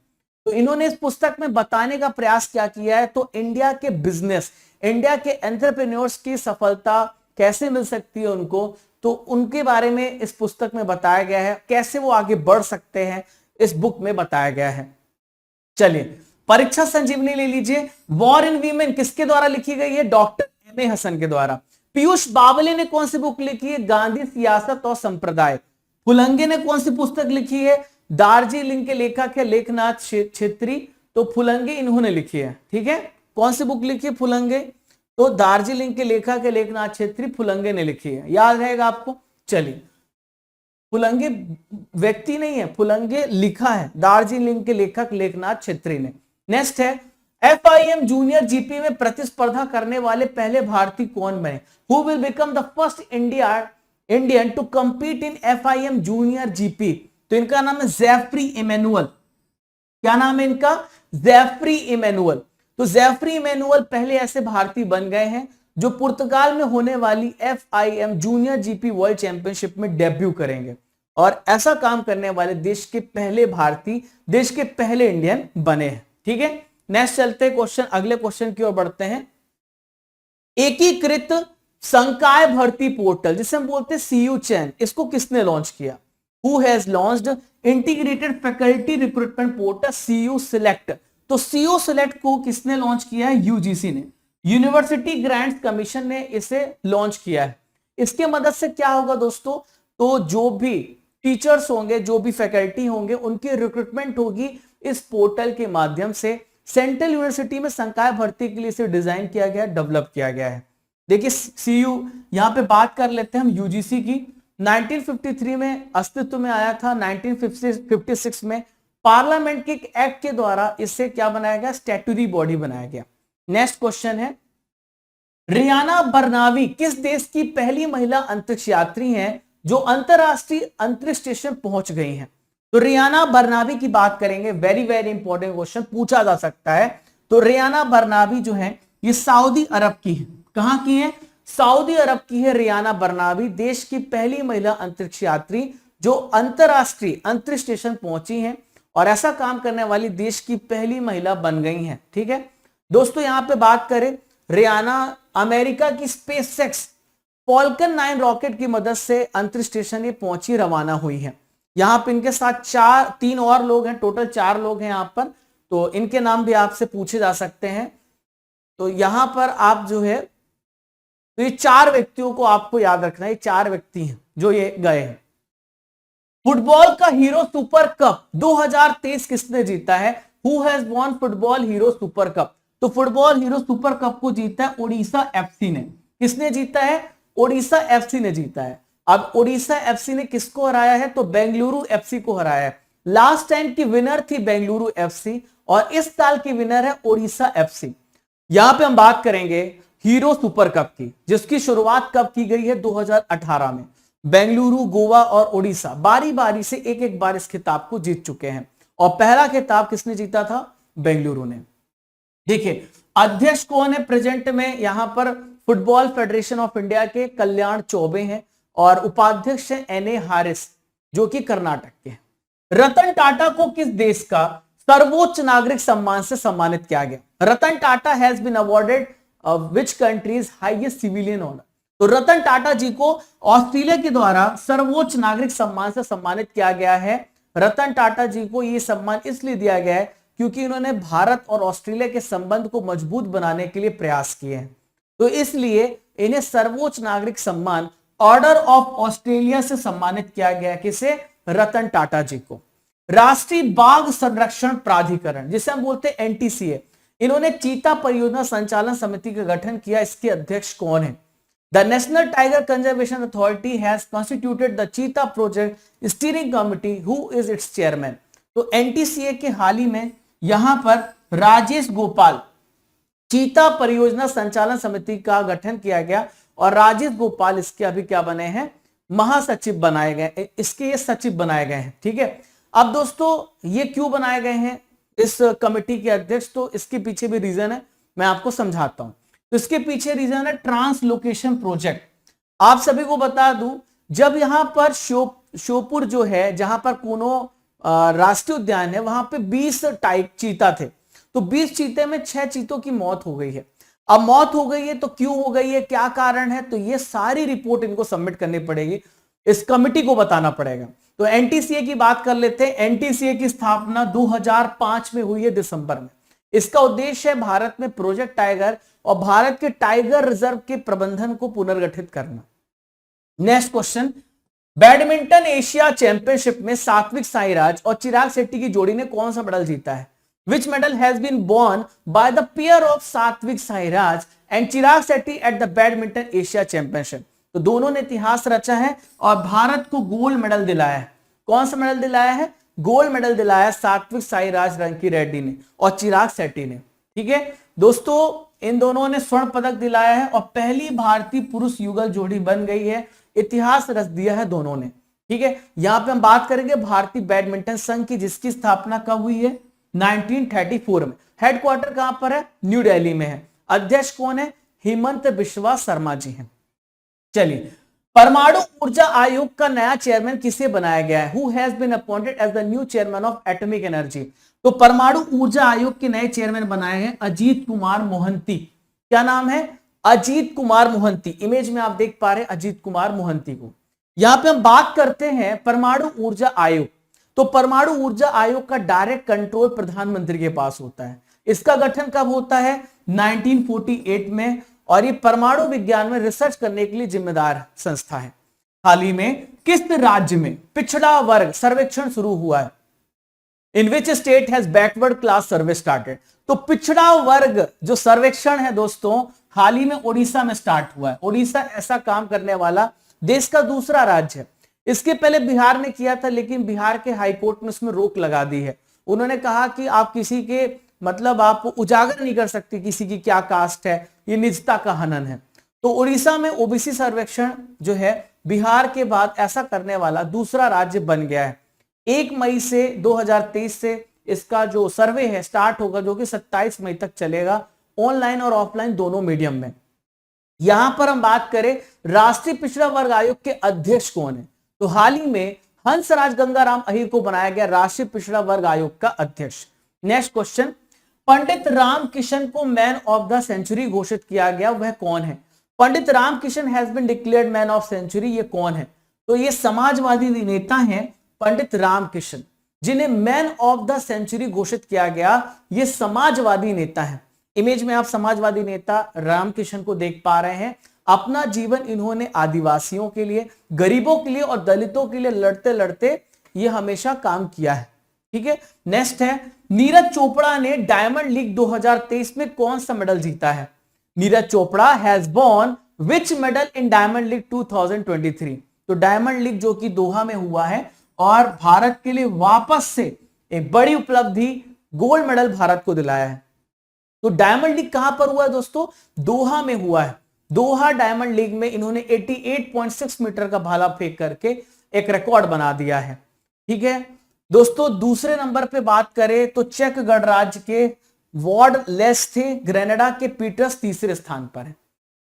S1: तो इन्होंने इस पुस्तक में बताने का प्रयास क्या किया है, तो इंडिया के बिजनेस, इंडिया के एंटरप्रेन्योर्स की सफलता कैसे मिल सकती है उनको, तो उनके बारे में इस पुस्तक में बताया गया है, कैसे वो आगे बढ़ सकते हैं इस बुक में बताया गया है। चलिए परीक्षा संजीवनी ले लीजिए। वॉर इन वीमेन किसके द्वारा लिखी गई है, डॉक्टर एम ए हसन के द्वारा। पीयूष बावले ने कौन सी बुक लिखी है, गांधी सियासत और संप्रदाय। फुलंगे ने कौन सी पुस्तक लिखी है, दार्जिलिंग के लेखक है लेखनाथ छेत्री, तो फुलंगे इन्होंने लिखी है। ठीक है, कौन सी बुक लिखी है फुलंगे, तो दार्जिलिंग के लेखक है लेखनाथ छेत्री, फुलंगे ने लिखी है, याद रहेगा आपको। चलिए फुलंगे व्यक्ति नहीं है, फुलंगे लिखा है, दार्जिलिंग के लेखक लेखनाथ छेत्री ने। नेक्स्ट है FIM जूनियर जीपी में प्रतिस्पर्धा करने वाले पहले भारतीय कौन बने, who will become the first Indian to compete in FIM junior GP, तो इनका नाम है जेफरी इमैनुअल। क्या नाम है इनका, जेफरी इमैनुअल। तो जेफरी इमैनुअल पहले ऐसे भारतीय बन गए हैं जो पुर्तगाल में होने वाली FIM junior GP world championship में डेब्यू करेंगे, और ऐसा काम करने वाले देश के पहले भारतीय, देश के पहले इंडियन बने हैं। ठीक है, नेक्स्ट चलते हैं क्वेश्चन, अगले क्वेश्चन की ओर बढ़ते हैं। एकीकृत संकाय भर्ती पोर्टल जिसे हम बोलते हैं CU चैन, इसको किसने लॉन्च किया, who has launched integrated faculty recruitment portal CU select. तो CU सिलेक्ट को किसने लॉन्च किया है, UGC ने, यूनिवर्सिटी ग्रांट्स कमीशन ने इसे लॉन्च किया है। इसके मदद से क्या होगा दोस्तों, तो जो भी टीचर्स होंगे, जो भी फैकल्टी होंगे, उनकी रिक्रूटमेंट होगी इस पोर्टल के माध्यम से। सेंट्रल यूनिवर्सिटी में संकाय भर्ती के लिए इसे डिजाइन किया गया, डेवलप किया गया है। देखिए CU यहां पे बात कर लेते हैं हम UGC की। 1953 में अस्तित्व में आया था, 1956 में पार्लियामेंट के एक एक्ट के द्वारा इसे क्या बनाया गया, स्टैट्यूटरी बॉडी बनाया गया। नेक्स्ट क्वेश्चन है, रियाना बरनावी किस देश की पहली महिला अंतरिक्ष यात्री हैं जो अंतरराष्ट्रीय अंतरिक्ष स्टेशन पहुंच गई हैं। तो रियाना बरनावी की बात करेंगे, वेरी वेरी इंपॉर्टेंट क्वेश्चन पूछा जा सकता है। तो रियाना बरनावी जो है ये सऊदी अरब की है। कहां की है, सऊदी अरब की है रियाना बरनावी, देश की पहली महिला अंतरिक्ष यात्री जो अंतरराष्ट्रीय अंतरिक्ष स्टेशन पहुंची हैं, और ऐसा काम करने वाली देश की पहली महिला बन गई हैं। ठीक है दोस्तों, यहां पे बात करें, रियाना अमेरिका की स्पेसएक्स फॉल्कन 9 रॉकेट की मदद से अंतरिक्ष स्टेशन ये पहुंची, रवाना हुई है। यहां पे इनके साथ 3 और लोग हैं, टोटल 4 लोग हैं यहां पर, तो इनके नाम भी आपसे पूछे जा सकते हैं। तो यहां पर आप जो है, तो ये 4 व्यक्तियों को आपको याद रखना है, ये 4 व्यक्ति हैं जो ये गए हैं। फुटबॉल का हीरो सुपर कप 2023 किसने जीता है, who has von football hero super cup. तो फुटबॉल हीरो सुपर कप को जीता है ओडिशा FC ने। किसने जीता है, ओडिशा FC ने जीता है। अब ओडिशा FC ने किसको हराया है, तो बेंगलुरु FC को हराया है। लास्ट टाइम की विनर थी बेंगलुरु FC और इस साल की विनर है ओडिशा FC। यहां पे हम बात करेंगे हीरो सुपर कप की, जिसकी शुरुआत कब की गई है, 2018 में। बेंगलुरु, गोवा और ओडिशा बारी बारी से एक एक बार इस खिताब को जीत चुके हैं, और पहला खिताब किसने जीता था, बेंगलुरु ने। देखिए अध्यक्ष कौन है प्रेजेंट में, यहां पर फुटबॉल फेडरेशन ऑफ इंडिया के कल्याण चौबे हैं, और उपाध्यक्ष है NA हारिस जो कि कर्नाटक के हैं। रतन टाटा को किस देश का सर्वोच्च नागरिक सम्मान से सम्मानित किया गया, Ratan Tata has been awarded which country's highest civilian honour. तो रतन टाटा जी को ऑस्ट्रेलिया के द्वारा सर्वोच्च नागरिक सम्मान से सम्मानित किया गया है। रतन टाटा जी को यह सम्मान इसलिए दिया गया है क्योंकि इन्होंने भारत और ऑस्ट्रेलिया के संबंध को मजबूत बनाने के लिए प्रयास किए हैं, तो इसलिए इन्हें सर्वोच्च नागरिक सम्मान ऑर्डर ऑफ ऑस्ट्रेलिया से सम्मानित किया गया। किसे, रतन टाटा जी को। राष्ट्रीय बाघ संरक्षण प्राधिकरण जिसे हम बोलते हैं NTCA, इन्होंने चीता परियोजना संचालन समिति का गठन किया, इसके अध्यक्ष कौन है। The national tiger conservation authority has constituted the चीता project steering committee, who is it's chairman. तो NTCA के हाल ही में यहां पर राजेश गोपाल चीता परियोजना संचालन समिति का गठन किया गया, और राजेश गोपाल इसके अभी क्या बने हैं, महासचिव बनाए गए, इसके ये सचिव बनाए गए हैं। ठीक है, अब दोस्तों ये क्यों बनाए गए हैं इस कमेटी के अध्यक्ष, तो इसके पीछे भी रीजन है, मैं आपको समझाता हूं। तो इसके पीछे रीजन है ट्रांसलोकेशन प्रोजेक्ट। आप सभी को बता दूं, जब यहां पर श्योपुर जो है, जहां पर कूनो राष्ट्रीय उद्यान है, वहां पे 20 टाइप चीता थे। तो 20 चीते में 6 चीतों की मौत हो गई है। अब मौत हो गई है तो क्यों हो गई है, क्या कारण है, तो ये सारी रिपोर्ट इनको सबमिट करनी पड़ेगी, इस कमिटी को बताना पड़ेगा। तो एनटीसीए की बात कर लेते हैं। एनटीसीए की स्थापना 2005 में हुई है दिसंबर में। इसका उद्देश्य है भारत में प्रोजेक्ट टाइगर और भारत के टाइगर रिजर्व के प्रबंधन को पुनर्गठित करना। Next question, badminton Asia championship में सात्विक साईराज और चिराग शेट्टी की जोड़ी ने कौन सा मेडल जीता है? Which medal has been won by the pair of Satwik Sairaj and Chirag Shetty at the badminton Asia championship? तो दोनों ने इतिहास रचा है और भारत को गोल्ड मेडल दिलाया है। कौन सा मेडल दिलाया है? गोल्ड मेडल दिलाया सात्विक साईराज रंकी रेड्डी ने और चिराग शेट्टी ने। ठीक है दोस्तों, इन दोनों ने स्वर्ण पदक दिलाया है और पहली भारतीय पुरुष युगल जोड़ी बन गई है। इतिहास रच दिया है दोनों ने। ठीक है, यहां पे हम बात करेंगे भारतीय बैडमिंटन संघ की, जिसकी स्थापना कब हुई है? 1934 में। हेडक्वार्टर कहां पर है? न्यू दिल्ली में है। अध्यक्ष कौन है? हेमंत बिश्वा शर्मा जी हैं। चलिए, परमाणु ऊर्जा आयोग का नया चेयरमैन किसे बनाया गया है? Who has been appointed as the new chairman of atomic energy? तो परमाणु ऊर्जा आयोग के नए चेयरमैन बनाए हैं अजीत कुमार मोहंती। क्या नाम है? अजीत कुमार मोहंती। इमेज में आप देख पा रहे हैं अजीत कुमार मोहंती को। यहां पे हम बात करते हैं परमाणु ऊर्जा आयोग। तो परमाणु ऊर्जा आयोग का डायरेक्ट कंट्रोल प्रधानमंत्री के पास होता है। इसका गठन कब होता है? 1948 में। और ये परमाणु विज्ञान में रिसर्च करने के लिए जिम्मेदार संस्था है। हाल ही में किस राज्य में पिछड़ा वर्ग सर्वेक्षण शुरू हुआ है? In which state has backward class survey started? तो पिछड़ा वर्ग जो सर्वेक्षण है दोस्तों, हाल ही में ओडिशा में स्टार्ट हुआ है। ओडिशा ऐसा काम करने वाला देश का दूसरा राज्य है। इसके पहले बिहार ने किया था, लेकिन बिहार के हाईकोर्ट ने उसमें रोक लगा दी है। उन्होंने कहा कि आप किसी के मतलब आप उजागर नहीं कर सकते किसी की क्या कास्ट है, ये निजता का हनन है। तो उड़ीसा में ओबीसी सर्वेक्षण जो है बिहार के बाद ऐसा करने वाला दूसरा राज्य बन गया है। 1 मई से 2023 से इसका जो सर्वे है स्टार्ट होगा, जो कि 27 मई तक चलेगा, ऑनलाइन और ऑफलाइन दोनों मीडियम में। यहां पर हम बात करें राष्ट्रीय पिछड़ा वर्ग आयोग के अध्यक्ष कौन है? तो हाल ही में हंसराज गंगाराम अहीर को बनाया गया राष्ट्रीय पिछड़ा वर्ग आयोग का अध्यक्ष। नेक्स्ट क्वेश्चन, पंडित रामकिशन को मैन ऑफ द सेंचुरी घोषित किया गया, वह कौन है? Pandit Ramkishan has been declared man of century, ये कौन है? तो ये समाजवादी नेता हैं पंडित रामकिशन, जिन्हें मैन ऑफ द सेंचुरी घोषित किया गया। ये समाजवादी नेता है। इमेज में आप समाजवादी नेता रामकिशन को देख पा रहे हैं। अपना जीवन इन्होंने आदिवासियों के लिए, गरीबों के लिए और दलितों के लिए लड़ते लड़ते ये हमेशा काम किया है। ठीक है, नेक्स्ट है, नीरज चोपड़ा ने डायमंड लीग 2023 में कौन सा मेडल जीता है? Neeraj Chopra has won which medal in diamond league 2023? तो डायमंड लीग जो कि दोहा में हुआ है और भारत के लिए वापस से एक बड़ी उपलब्धि गोल्ड मेडल भारत को दिलाया है। तो डायमंड लीग कहां पर हुआ है दोस्तों? दोहा में हुआ है। दोहा डायमंड लीग में इन्होंने 88.6 मीटर का भाला फेंक करके एक रिकॉर्ड बना दिया है। ठीक है दोस्तों, दूसरे नंबर पे बात करें तो चेक गणराज्य के वॉर्ड लेस थे, ग्रेनेडा के पीटर्स तीसरे स्थान पर है।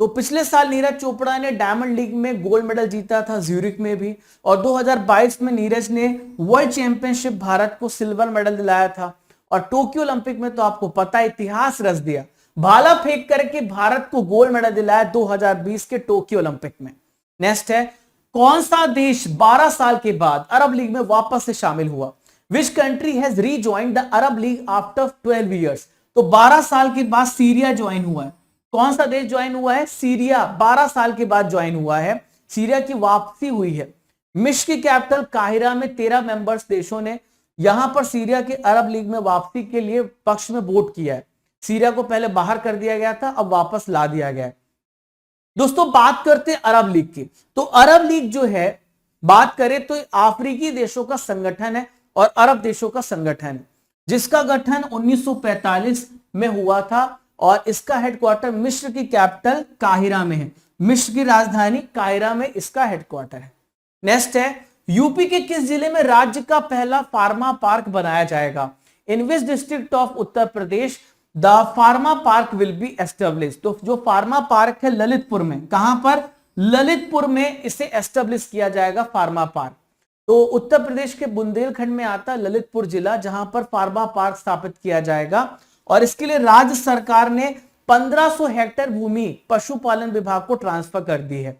S1: तो पिछले साल नीरज चोपड़ा ने डायमंड लीग में गोल्ड मेडल जीता था, ज्यूरिक में भी, और 2022 में नीरज ने वर्ल्ड चैंपियनशिप भारत को सिल्वर मेडल दिलाया था। और टोक्यो ओलंपिक में तो आपको पता है इतिहास रच दिया, भाला फेंक करके भारत को गोल्ड मेडल दिलाया 2020 के टोक्यो ओलंपिक में। नेक्स्ट है, कौन सा देश 12 साल के बाद अरब लीग में वापस से शामिल हुआ? विच country has rejoined the Arab league after 12 years? तो 12 साल के बाद सीरिया ज्वाइन हुआ है। कौन सा देश ज्वाइन हुआ है? सीरिया 12 साल के बाद ज्वाइन हुआ है। सीरिया की वापसी हुई है। मिस्र की कैपिटल काहिरा में 13 मेंबर्स देशों ने यहां पर सीरिया के अरब लीग में वापसी के लिए पक्ष में वोट किया है। सीरिया को पहले बाहर कर दिया गया था, अब वापस ला दिया गया है। दोस्तों बात करते हैं अरब लीग की। तो अरब लीग जो है बात करें तो अफ्रीकी देशों का संगठन है और अरब देशों का संगठन है, जिसका गठन 1945 में हुआ था और इसका हेडक्वार्टर मिस्र की कैपिटल काहिरा में है। मिस्र की राजधानी काहिरा में इसका हेडक्वार्टर है। नेक्स्ट है, यूपी के किस जिले में राज्य का पहला फार्मा पार्क बनाया जाएगा? In which district of Uttar Pradesh the pharma park will be establish? तो जो फार्मा पार्क है ललितपुर में, कहां पर? ललितपुर में इसे एस्टेब्लिश किया जाएगा फार्मा पार्क। तो उत्तर प्रदेश के बुंदेलखंड में आता है ललितपुर जिला, जहां पर फार्मा पार्क स्थापित किया जाएगा। और इसके लिए राज्य सरकार ने 1500 हेक्टेयर भूमि पशुपालन विभाग को ट्रांसफर कर दी है।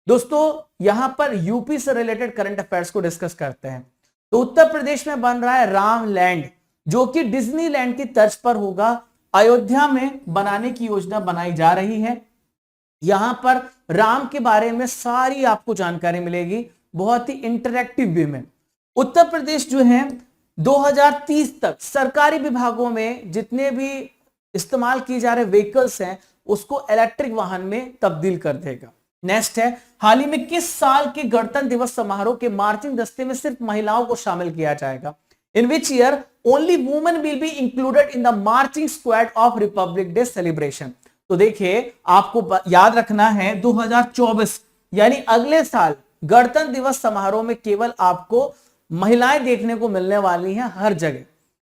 S1: दोस्तों यहां पर यूपी से रिलेटेड करंट अफेयर्स को डिस्कस करते हैं। तो उत्तर प्रदेश में बन रहा है राम लैंड, जो कि डिज्नीलैंड की तर्ज पर होगा। अयोध्या में बनाने की योजना बनाई जा रही है। यहां पर राम के बारे में सारी आपको जानकारी मिलेगी, बहुत ही इंटरैक्टिव वे में। उत्तर प्रदेश जो है 2030 तक सरकारी विभागों में जितने भी इस्तेमाल किए जा रहे व्हीकल्स हैं उसको इलेक्ट्रिक वाहन में तब्दील कर देगा। नेक्स्ट है, हाल ही में किस साल के गणतंत्र दिवस समारोह के मार्चिंग दस्ते में सिर्फ महिलाओं को शामिल किया जाएगा? In which year only women will be included in the marching squad of Republic Day celebration. तो देखिए आपको याद रखना है 2024 यानी अगले साल गणतंत्र दिवस समारोह में केवल आपको महिलाएं देखने को मिलने वाली हैं हर जगह।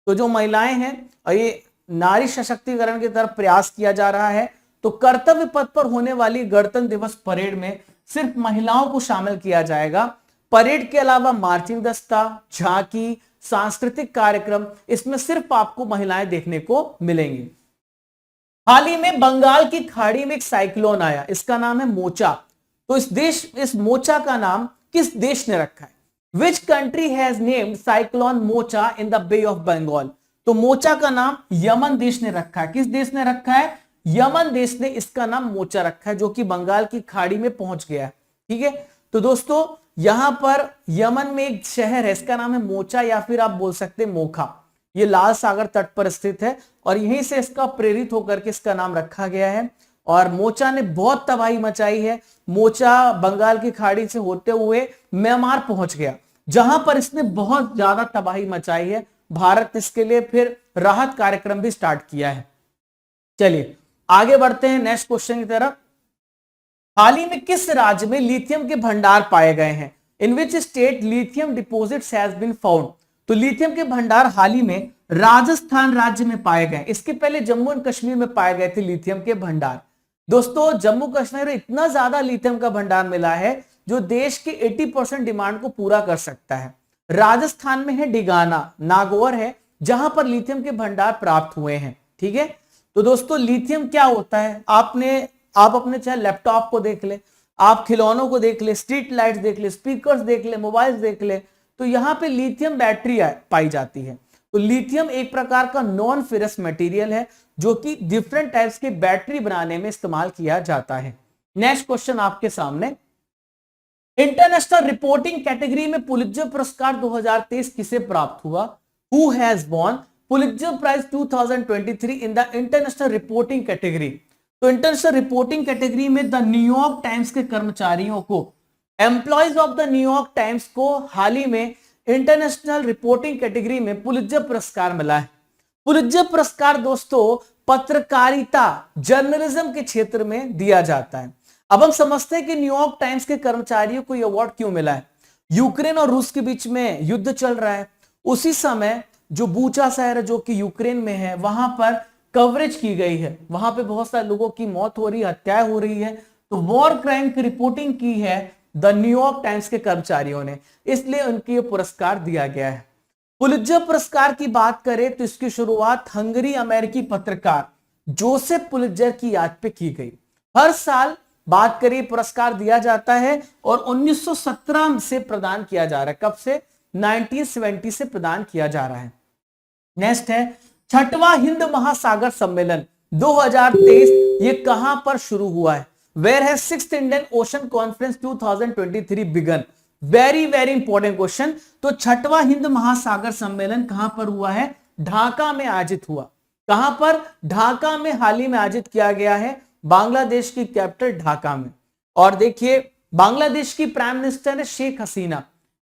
S1: तो जो महिलाएं हैं, और ये नारी सशक्तिकरण की तरफ प्रयास किया जा रहा है, तो कर्तव्य पथ पर होने वाली गणतंत्र दिवस परेड में सिर्फ महिलाओं को शामिल किया जाएगा। परेड के अलावा मार्चिंग दस्ता, झांकी, सांस्कृतिक कार्यक्रम, इसमें सिर्फ आपको महिलाएं देखने को मिलेंगी। हाल ही में बंगाल की खाड़ी में एक साइक्लोन आया, इसका नाम है मोचा। तो इस मोचा का नाम किस देश ने रखा है? Which country has named cyclone Mocha in the Bay of Bengal? तो मोचा का नाम यमन देश ने रखा है। किस देश ने रखा है? यमन देश ने इसका नाम मोचा रखा है, जो कि बंगाल की खाड़ी में पहुंच गया है। ठीक है, तो दोस्तों यहां पर यमन में एक शहर है, इसका नाम है मोचा, या फिर आप बोल सकते हैं मोखा। ये लाल सागर तट पर स्थित है और यहीं से इसका प्रेरित होकर के इसका नाम रखा गया है। और मोचा ने बहुत तबाही मचाई है। मोचा बंगाल की खाड़ी से होते हुए म्यांमार पहुंच गया, जहां पर इसने बहुत ज्यादा तबाही मचाई है। भारत इसके लिए फिर राहत कार्यक्रम भी स्टार्ट किया है। चलिए आगे बढ़ते हैं नेक्स्ट क्वेश्चन की तरफ। हाल ही में किस राज्य में लिथियम के भंडार पाए गए हैं? In which state lithium deposits has been found? तो लिथियम के भंडार हाल ही में राजस्थान राज्य में पाए गए। इसके पहले जम्मू एंड कश्मीर में पाए गए थे लिथियम के भंडार। दोस्तों जम्मू कश्मीर में इतना ज्यादा लिथियम का भंडार मिला है जो देश के 80% डिमांड को पूरा कर सकता है। राजस्थान में है डिगाना, नागौर है, जहां पर लिथियम के भंडार प्राप्त हुए हैं। ठीक है, तो दोस्तों लिथियम क्या होता है? आप अपने चाहे लैपटॉप को देख ले, आप खिलौनों को देख ले, स्ट्रीट लाइट्स देख ले, स्पीकर्स देख ले, मोबाइल्स देख ले, तो यहां पे लिथियम बैटरी पाई जाती है। तो लिथियम एक प्रकार का नॉन फेरस मटेरियल है जो कि डिफरेंट टाइप्स की बैटरी बनाने में इस्तेमाल किया जाता है। नेक्स्ट क्वेश्चन आपके सामने, इंटरनेशनल रिपोर्टिंग कैटेगरी में पुलित्जर पुरस्कार 2023 किसे प्राप्त हुआ? Who has won Pulitzer prize 2023 in the international reporting category? तो इंटरनेशनल रिपोर्टिंग कैटेगरी में द न्यूयॉर्क टाइम्स के कर्मचारियों को, employees of the New York Times को हाल ही में इंटरनेशनल रिपोर्टिंग कैटेगरी में पुलित्जर पुरस्कार मिला है। पुलित्जर पुरस्कार दोस्तों पत्रकारिता, जर्नलिज्म के क्षेत्र में दिया जाता है। अब हम समझते हैं कि न्यूयॉर्क टाइम्स के कर्मचारियों को यह अवार्ड क्यों मिला है। यूक्रेन और रूस के बीच में युद्ध चल रहा है, उसी समय जो बूचा शहर है जो कि यूक्रेन में है, वहां पर कवरेज की गई है। वहां पे बहुत सारे लोगों की मौत हो रही है, हत्याएं हो रही है, तो वॉर क्राइम की रिपोर्टिंग की है द न्यूयॉर्क टाइम्स के कर्मचारियों ने, इसलिए उनकी ये पुरस्कार दिया गया है। पुलित्जर पुरस्कार की बात करें तो इसकी शुरुआत हंगरी अमेरिकी पत्रकार जोसेफ पुलित्जर की याद पे की गई। हर साल बात करें पुरस्कार दिया जाता है और 1917 से प्रदान किया जा रहा है। कब से? 1970 से प्रदान किया जा रहा है। नेक्स्ट है, छठवां हिंद महासागर सम्मेलन 2023 ये कहां पर शुरू हुआ है? Where has sixth Indian Ocean conference 2023 began? Very very important question. तो छठवां हिंद महासागर सम्मेलन कहां पर हुआ है? ढाका में आयोजित हुआ। कहां पर? ढाका में हाल ही में आयोजित किया गया है, बांग्लादेश की कैपिटल ढाका में। और देखिए बांग्लादेश की प्राइम मिनिस्टर है शेख हसीना,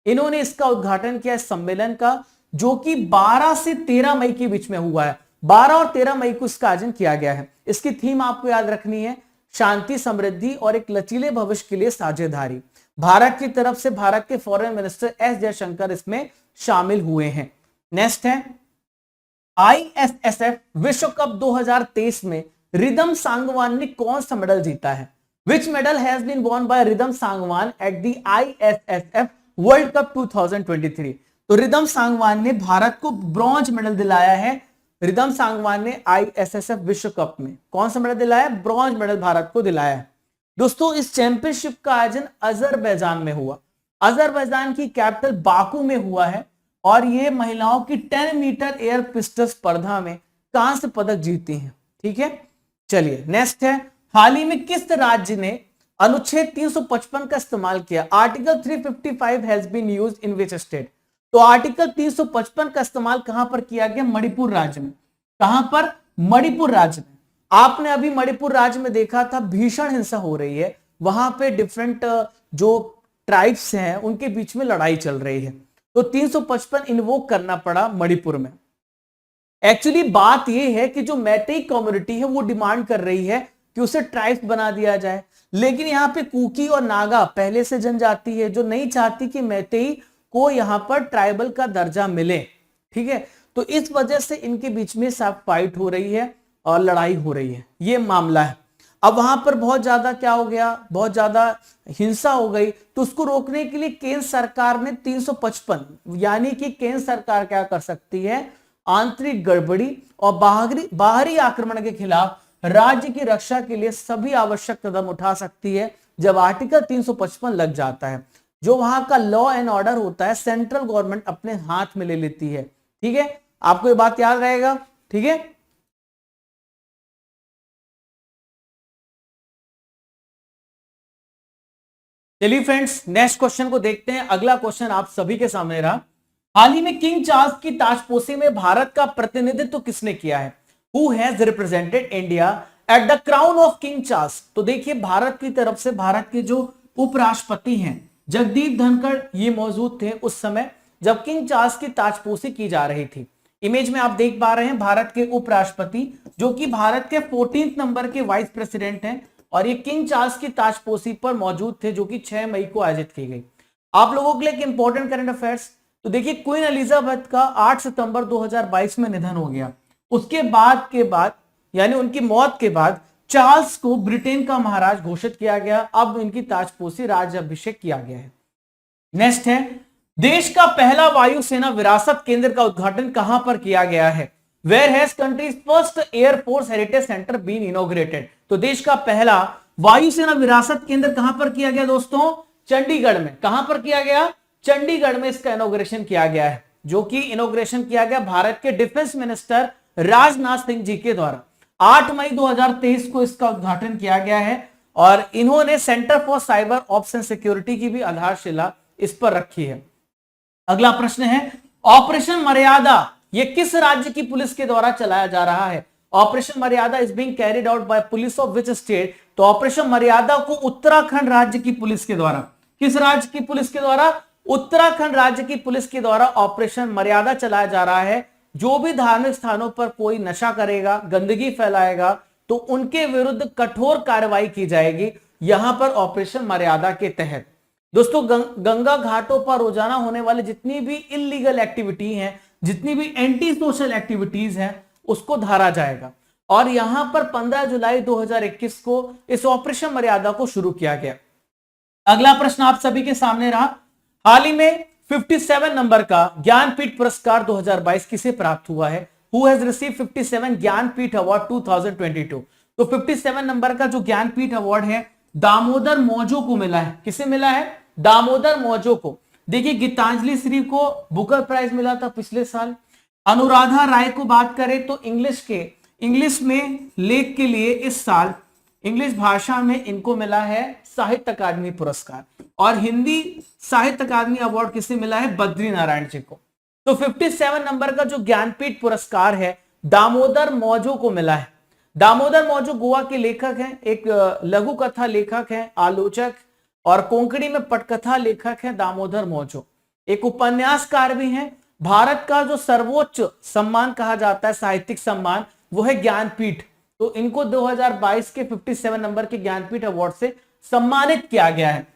S1: इन्होंने इसका उद्घाटन किया इस सम्मेलन का, जो कि 12 से 13 मई के बीच में हुआ है। 12 और 13 मई को इसका आयोजन किया गया है। इसकी थीम आपको याद रखनी है, शांति, समृद्धि और एक लचीले भविष्य के लिए साझेदारी। भारत की तरफ से भारत के फॉरेन मिनिस्टर एस जयशंकर इसमें शामिल हुए हैं। नेक्स्ट है, ISSF विश्व कप 2023 में रिदम सांगवान ने कौन सा मेडल जीता है? Which medal has been won by Ridham Sangwan at the ISSF World Cup 2023? तो रिदम सांगवान ने भारत को ब्रॉन्ज मेडल दिलाया है। रिदम सांगवान ने आईएसएसएफ विश्व कप में कौन सा मेडल दिलाया? ब्रॉन्ज मेडल भारत को दिलाया है। दोस्तों इस चैंपियनशिप का आयोजन अजरबैजान में हुआ। अजरबैजान की कैपिटल बाकू में हुआ है और ये महिलाओं की 10 मीटर एयर पिस्टल स्पर्धा में कांस्य पदक जीती हैं। ठीक है, चलिए नेक्स्ट है, हाल ही में किस राज्य ने अनुच्छेद 355 का इस्तेमाल किया? Article 355 has been used in which state? तो आर्टिकल 355 का इस्तेमाल कहां पर किया गया? मणिपुर राज्य में। कहां पर? मणिपुर राज्य में। आपने अभी मणिपुर राज्य में देखा था भीषण हिंसा हो रही है, वहां पे डिफरेंट जो ट्राइब्स हैं उनके बीच में लड़ाई चल रही है, तो 355 इन्वोक करना पड़ा मणिपुर में। एक्चुअली बात यह है कि जो मैतेई कम्युनिटी है वो डिमांड कर रही है कि उसे ट्राइब्स बना दिया जाए, लेकिन यहाँ पे कुकी और नागा पहले से जनजाति है जो नहीं चाहती कि मैतेई को यहाँ पर ट्राइबल का दर्जा मिले। ठीक है, तो इस वजह से इनके बीच में सब फाइट हो रही है और लड़ाई हो रही है, ये मामला है। अब वहां पर बहुत ज्यादा क्या हो गया? बहुत ज्यादा हिंसा हो गई, तो उसको रोकने के लिए केंद्र सरकार ने 355 यानी कि केंद्र सरकार क्या कर सकती है? आंतरिक गड़बड़ी और बाहरी आक्रमण के खिलाफ राज्य की रक्षा के लिए सभी आवश्यक कदम उठा सकती है। जब आर्टिकल 355 लग जाता है, जो वहां का लॉ एंड ऑर्डर होता है सेंट्रल गवर्नमेंट अपने हाथ में ले लेती है। ठीक है, आपको ये बात याद रहेगा। ठीक है, चलिए फ्रेंड्स नेक्स्ट क्वेश्चन को देखते हैं। अगला क्वेश्चन आप सभी के सामने रहा, हाल ही में किंग चार्ल्स की ताजपोशी में भारत का प्रतिनिधित्व किसने किया है? Who has represented India at the crown of King Charles? तो देखिए भारत की तरफ से भारत के जो उपराष्ट्रपति हैं जगदीप धनखड़, ये मौजूद थे उस समय जब किंग चार्ल्स की ताजपोशी की जा रही थी। इमेज में आप देख पा रहे हैं भारत के उपराष्ट्रपति जो कि भारत के 14 नंबर के वाइस प्रेसिडेंट हैं, और ये किंग चार्ल्स की ताजपोशी पर मौजूद थे जो कि 6 मई को आयोजित की गई। आप लोगों के लिए एक इंपॉर्टेंट करंट अफेयर्स, तो देखिए क्वीन एलिजाबेथ का 8 सितंबर 2022 में निधन हो गया। उसके बाद यानी उनकी मौत के बाद चार्ल्स को ब्रिटेन का महाराज घोषित किया गया। अब इनकी ताजपोशी राज्याभिषेक किया गया है। नेक्स्ट है, देश का पहला वायुसेना विरासत केंद्र का उद्घाटन कहां पर किया गया है? Where has country's first air force heritage centre been inaugurated? तो देश का पहला वायुसेना विरासत केंद्र कहां पर किया गया दोस्तों? चंडीगढ़ में। कहां पर किया गया? चंडीगढ़ में इसका इनॉग्रेशन किया गया है, जो कि इनॉग्रेशन किया गया भारत के डिफेंस मिनिस्टर राजनाथ सिंह जी के द्वारा। 8 मई 2023 को इसका उद्घाटन किया गया है और इन्होंने centre for cyber ops and security की भी आधारशिला इस पर रखी है। अगला प्रश्न है, ऑपरेशन मर्यादा ये किस राज्य की पुलिस के द्वारा चलाया जा रहा है? ऑपरेशन मर्यादा is being carried out by police of which state? तो ऑपरेशन मर्यादा को उत्तराखंड राज्य की पुलिस के द्वारा, किस राज्य की पुलिस के द्वारा? उत्तराखंड राज्य की पुलिस के द्वारा ऑपरेशन मर्यादा चलाया जा रहा है। जो भी धार्मिक स्थानों पर कोई नशा करेगा, गंदगी फैलाएगा, तो उनके विरुद्ध कठोर कार्रवाई की जाएगी, यहां पर ऑपरेशन मर्यादा के तहत। दोस्तों गंगा घाटों पर रोजाना होने वाले जितनी भी इलीगल एक्टिविटी हैं, जितनी भी एंटी सोशल एक्टिविटीज हैं, उसको धारा जाएगा। और यहां पर 15 जुलाई 2021 को इस ऑपरेशन मर्यादा को शुरू किया गया। अगला प्रश्न आप सभी के सामने रहा, हाल ही में 57 नंबर का ज्ञानपीठ पुरस्कार 2022 किसे प्राप्त हुआ है? Who has received 57 Jnanpith award 2022? तो 57 नंबर का जो ज्ञानपीठ अवार्ड है दामोदर मौजो को मिला है। किसे मिला है? दामोदर मौजो को। देखिए गीतांजलि श्री को बुकर प्राइज मिला था पिछले साल। अनुराधा राय को बात करें तो इंग्लिश में लेख के लिए इस साल इंग्लिश भाषा में इनको मिला है साहित्य अकादमी पुरस्कार। और हिंदी साहित्य अकादमी अवार्ड किसे मिला है? बद्री नारायण जी को। तो 57 नंबर का जो ज्ञानपीठ पुरस्कार है दामोदर मौजो को मिला है। दामोदर मौजो गोवा के लेखक हैं, एक लघु कथा लेखक हैं, आलोचक और कोंकणी में पटकथा लेखक हैं दामोदर मौजो। एक उपन्यासकार भी हैं। भारत का जो सर्वोच्च सम्मान कहा जाता है साहित्यिक सम्मान, वो है ज्ञानपीठ। तो इनको 2022 के 57 नंबर के ज्ञानपीठ अवार्ड से सम्मानित किया गया है।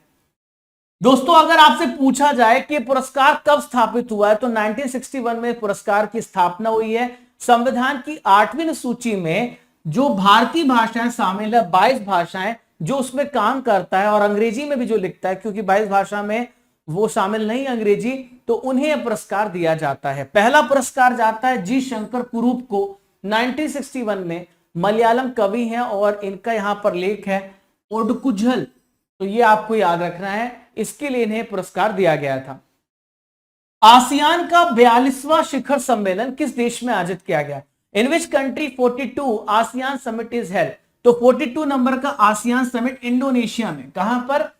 S1: दोस्तों अगर आपसे पूछा जाए कि पुरस्कार कब स्थापित हुआ है, तो 1961 में पुरस्कार की स्थापना हुई है। संविधान की 8वीं सूची में जो भारतीय भाषाएं शामिल है 22 भाषाएं, जो उसमें काम करता है और अंग्रेजी में भी जो लिखता है, क्योंकि 22 भाषा में वो शामिल नहीं अंग्रेजी, तो उन्हें यह पुरस्कार दिया जाता है। पहला पुरस्कार जाता है जी शंकर कुरूप को, 1961 में, मलयालम कवि हैं और इनका यहां पर लेख है ओडकुझल, तो ये आपको याद रखना है, इसके लिए इन्हें पुरस्कार दिया गया था। आसियान का 42वां शिखर सम्मेलन किस देश में आयोजित किया गया? In which country 42 ASEAN summit is held? तो 42 नंबर का आसियान समिट इंडोनेशिया में, कहां पर?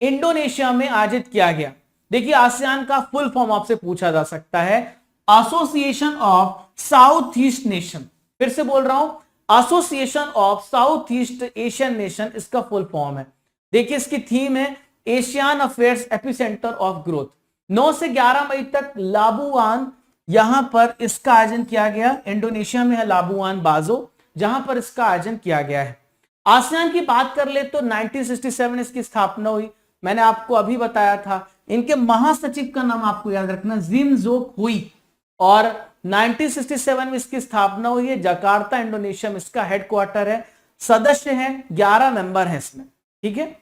S1: इंडोनेशिया में आयोजित किया गया। देखिए आसियान का फुल फॉर्म आपसे पूछा जा सकता है, association of south east nation. फिर से बोल रहा हूं, association of south east Asian nation इसका फुल फॉर्म है। देखिए इसकी थीम है Asian affairs epicentre of growth. 9 से 11 मई तक लाबुआन, यहां पर इसका आयोजन किया गया। इंडोनेशिया में है लाबुआन बाजो, जहां पर इसका आयोजन किया गया है। आसियान की बात कर ले तो 1967 इसकी स्थापना हुई, मैंने आपको अभी बताया था। इनके महासचिव का नाम आपको याद रखना, जिम जोक हुई, और 1967 में इसकी स्थापना हुई है। जकार्ता इंडोनेशिया में इसका हेडक्वार्टर है। सदस्य हैं 11 मेंबर हैं इसमें, ठीक है।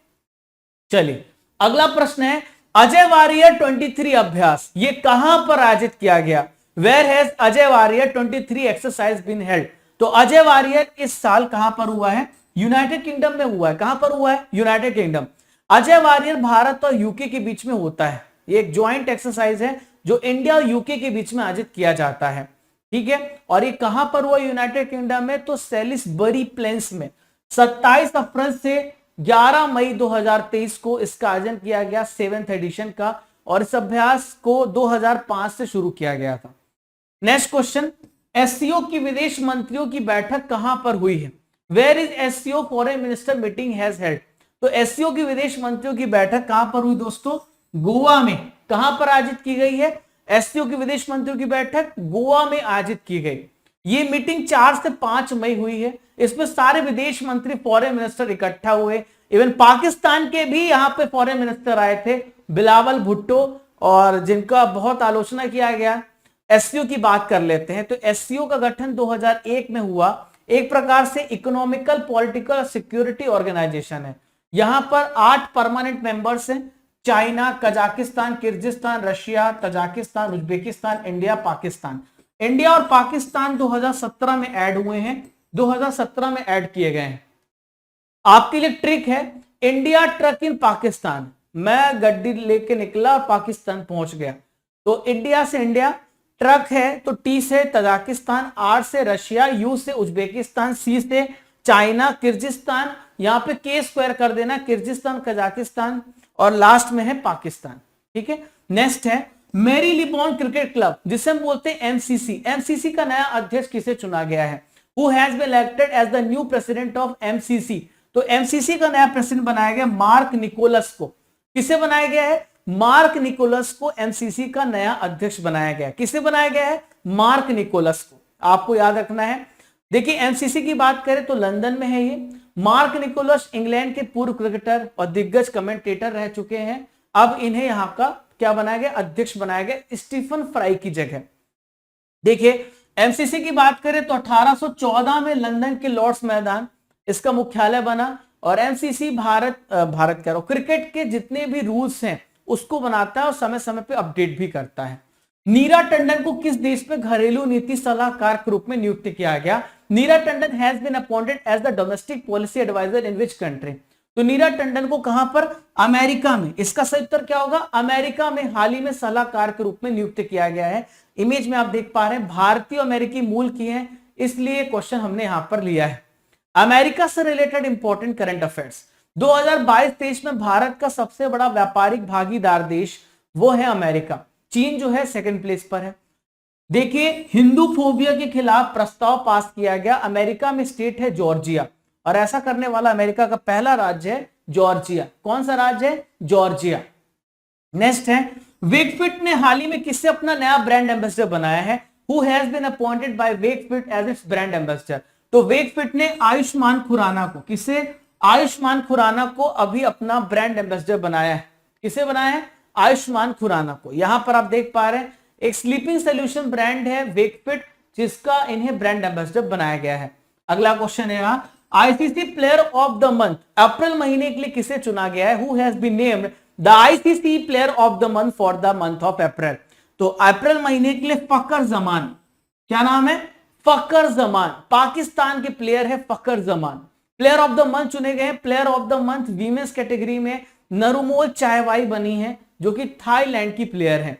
S1: चलिए अगला प्रश्न है, अजय वारियर 23 अभ्यास ये कहां पर आयोजित किया गया? Where has Ajay warrior 23 exercise been held? तो अजय वारियर इस साल कहां पर हुआ है? यूनाइटेड किंगडम में हुआ है। कहां पर हुआ है? United Kingdom. Ajay warrior Bharat और यूके के बीच में होता है, ये एक ज्वाइंट एक्सरसाइज है जो इंडिया और यूके के बीच में आयोजित किया जाता है, ठीक है। और ये कहां पर हुआ यूनाइटेड किंगडम में? तो सेलिसबरी प्लेन्स में। 27 अप्रैल से 11 मई 2023 को इसका आयोजन किया गया, 7th एडिशन का, और इस अभ्यास को 2005 से शुरू किया गया था। नेक्स्ट क्वेश्चन, एससीओ की विदेश मंत्रियों की बैठक कहां पर हुई है? Where is SCO foreign minister meeting has held? तो एससीओ की विदेश मंत्रियों की बैठक कहां पर हुई दोस्तों? गोवा में। कहां पर आयोजित की गई है? एससीओ की विदेश मंत्रियों की बैठक गोवा में आयोजित की गई। ये मीटिंग 4 से 5 मई हुई है। इसमें सारे विदेश मंत्री, फॉरेन मिनिस्टर इकट्ठा हुए। इवन पाकिस्तान के भी यहां पे फॉरेन मिनिस्टर आए थे, बिलावल भुट्टो, और जिनका बहुत आलोचना किया गया। एससीओ की बात कर लेते हैं, तो एससीओ का गठन 2001 में हुआ। एक प्रकार से इकोनॉमिकल, पॉलिटिकल, सिक्योरिटी ऑर्गेनाइजेशन है। यहां पर 8 परमानेंट मेंबर्स हैं, China, Kazakhstan, Kyrgyzstan, Russia, Tajikistan, Uzbekistan, India, Pakistan. India और पाकिस्तान 2017 में ऐड हुए हैं, 2017 में ऐड किए गए हैं। आपके लिए ट्रिक है, इंडिया ट्रक इन पाकिस्तान। मैं गड्डी लेके निकला और पाकिस्तान पहुंच गया, तो इंडिया से इंडिया, ट्रक है तो टी से तजाकिस्तान, आर से रशिया, यू से उज्बेकिस्तान, सी से चाइना, किर्गिस्तान, यहां पे के स्क्वायर कर देना, किर्गिस्तान, कजाकिस्तान, और लास्ट में है पाकिस्तान, ठीक है। नेक्स्ट है मेरी लिबॉन क्रिकेट क्लब, जिसे हम बोलते हैं एमसीसी। एमसीसी का नया अध्यक्ष किसे चुना गया है? Who has been elected as the new president of MCC? तो एमसीसी का नया प्रेसिडेंट बनाया गया मार्क निकोलस को। किसे बनाया गया है? मार्क निकोलस को एमसीसी का नया अध्यक्ष बनाया गया। किसे बनाया गया है? मार्क निकोलस को, आपको याद रखना है। देखिए एमसीसी की बात करें तो लंदन में है ये। मार्क निकोलस इंग्लैंड के पूर्व क्रिकेटर और दिग्गज कमेंटेटर रह चुके हैं। अब इन्हें यहां का क्या बनाया गया? अध्यक्ष बनाया गया, स्टीफन फ्राई की जगह। देखिए एमसीसी की बात करें तो 1814 में लंदन के लॉर्ड्स मैदान इसका मुख्यालय बना, और एमसीसी भारत कह रहा हूं, क्रिकेट के जितने भी रूल्स हैं उसको बनाता है और समय समय पे अपडेट भी करता है। नीरा टंडन को किस देश में घरेलू नीति सलाहकार के रूप में नियुक्त किया गया? Neera Tandon has been appointed as the domestic policy advisor in which country? तो नीरा टंडन को कहां पर? अमेरिका में। इसका सही उत्तर क्या होगा? अमेरिका में हाल ही में सलाहकार के रूप में नियुक्त किया गया है। इमेज में आप देख पा रहे हैं, भारतीय अमेरिकी मूल की है, इसलिए क्वेश्चन हमने यहां पर लिया है। अमेरिका से रिलेटेड इंपॉर्टेंट करंट अफेयर्स, 2022-23 में भारत का सबसे बड़ा व्यापारिक भागीदार देश वो है अमेरिका। चीन जो है सेकंड प्लेस पर है। देखिए हिंदू फोबिया के खिलाफ प्रस्ताव पास किया गया। अमेरिका में स्टेट है जॉर्जिया, और ऐसा करने वाला अमेरिका का पहला राज्य है जॉर्जिया। कौन सा राज्य है? जॉर्जिया। नेक्स्ट है वेकफिट ने हाल ही में किससे अपना नया ब्रांड एम्बेसडर बनाया है? Who has been appointed by Wakefit as its brand ambassador? तो वेकफिट ने आयुष्मान खुराना को, किसे? आयुष्मान खुराना को अभी अपना ब्रांड एम्बेसडर बनाया है। किसे बनाया है? आयुष्मान खुराना को। यहां पर आप देख पा रहे हैं एक स्लीपिंग सोल्यूशन ब्रांड है वेकफिट, जिसका इन्हें ब्रांड एम्बेसडर बनाया गया है। अगला क्वेश्चन है ICC player of the month April महीने के लिए किसे चुना गया है? Who has been named the ICC player of the month for the month of April? तो अप्रैल महीने के लिए फकर जमान, क्या नाम है? फकर जमान, पाकिस्तान के प्लेयर है Fakhar Zaman. Player of the month चुने गए। Player of the month women's category में नरुमोल चायवाई बनी है, जो कि थाईलैंड की प्लेयर है।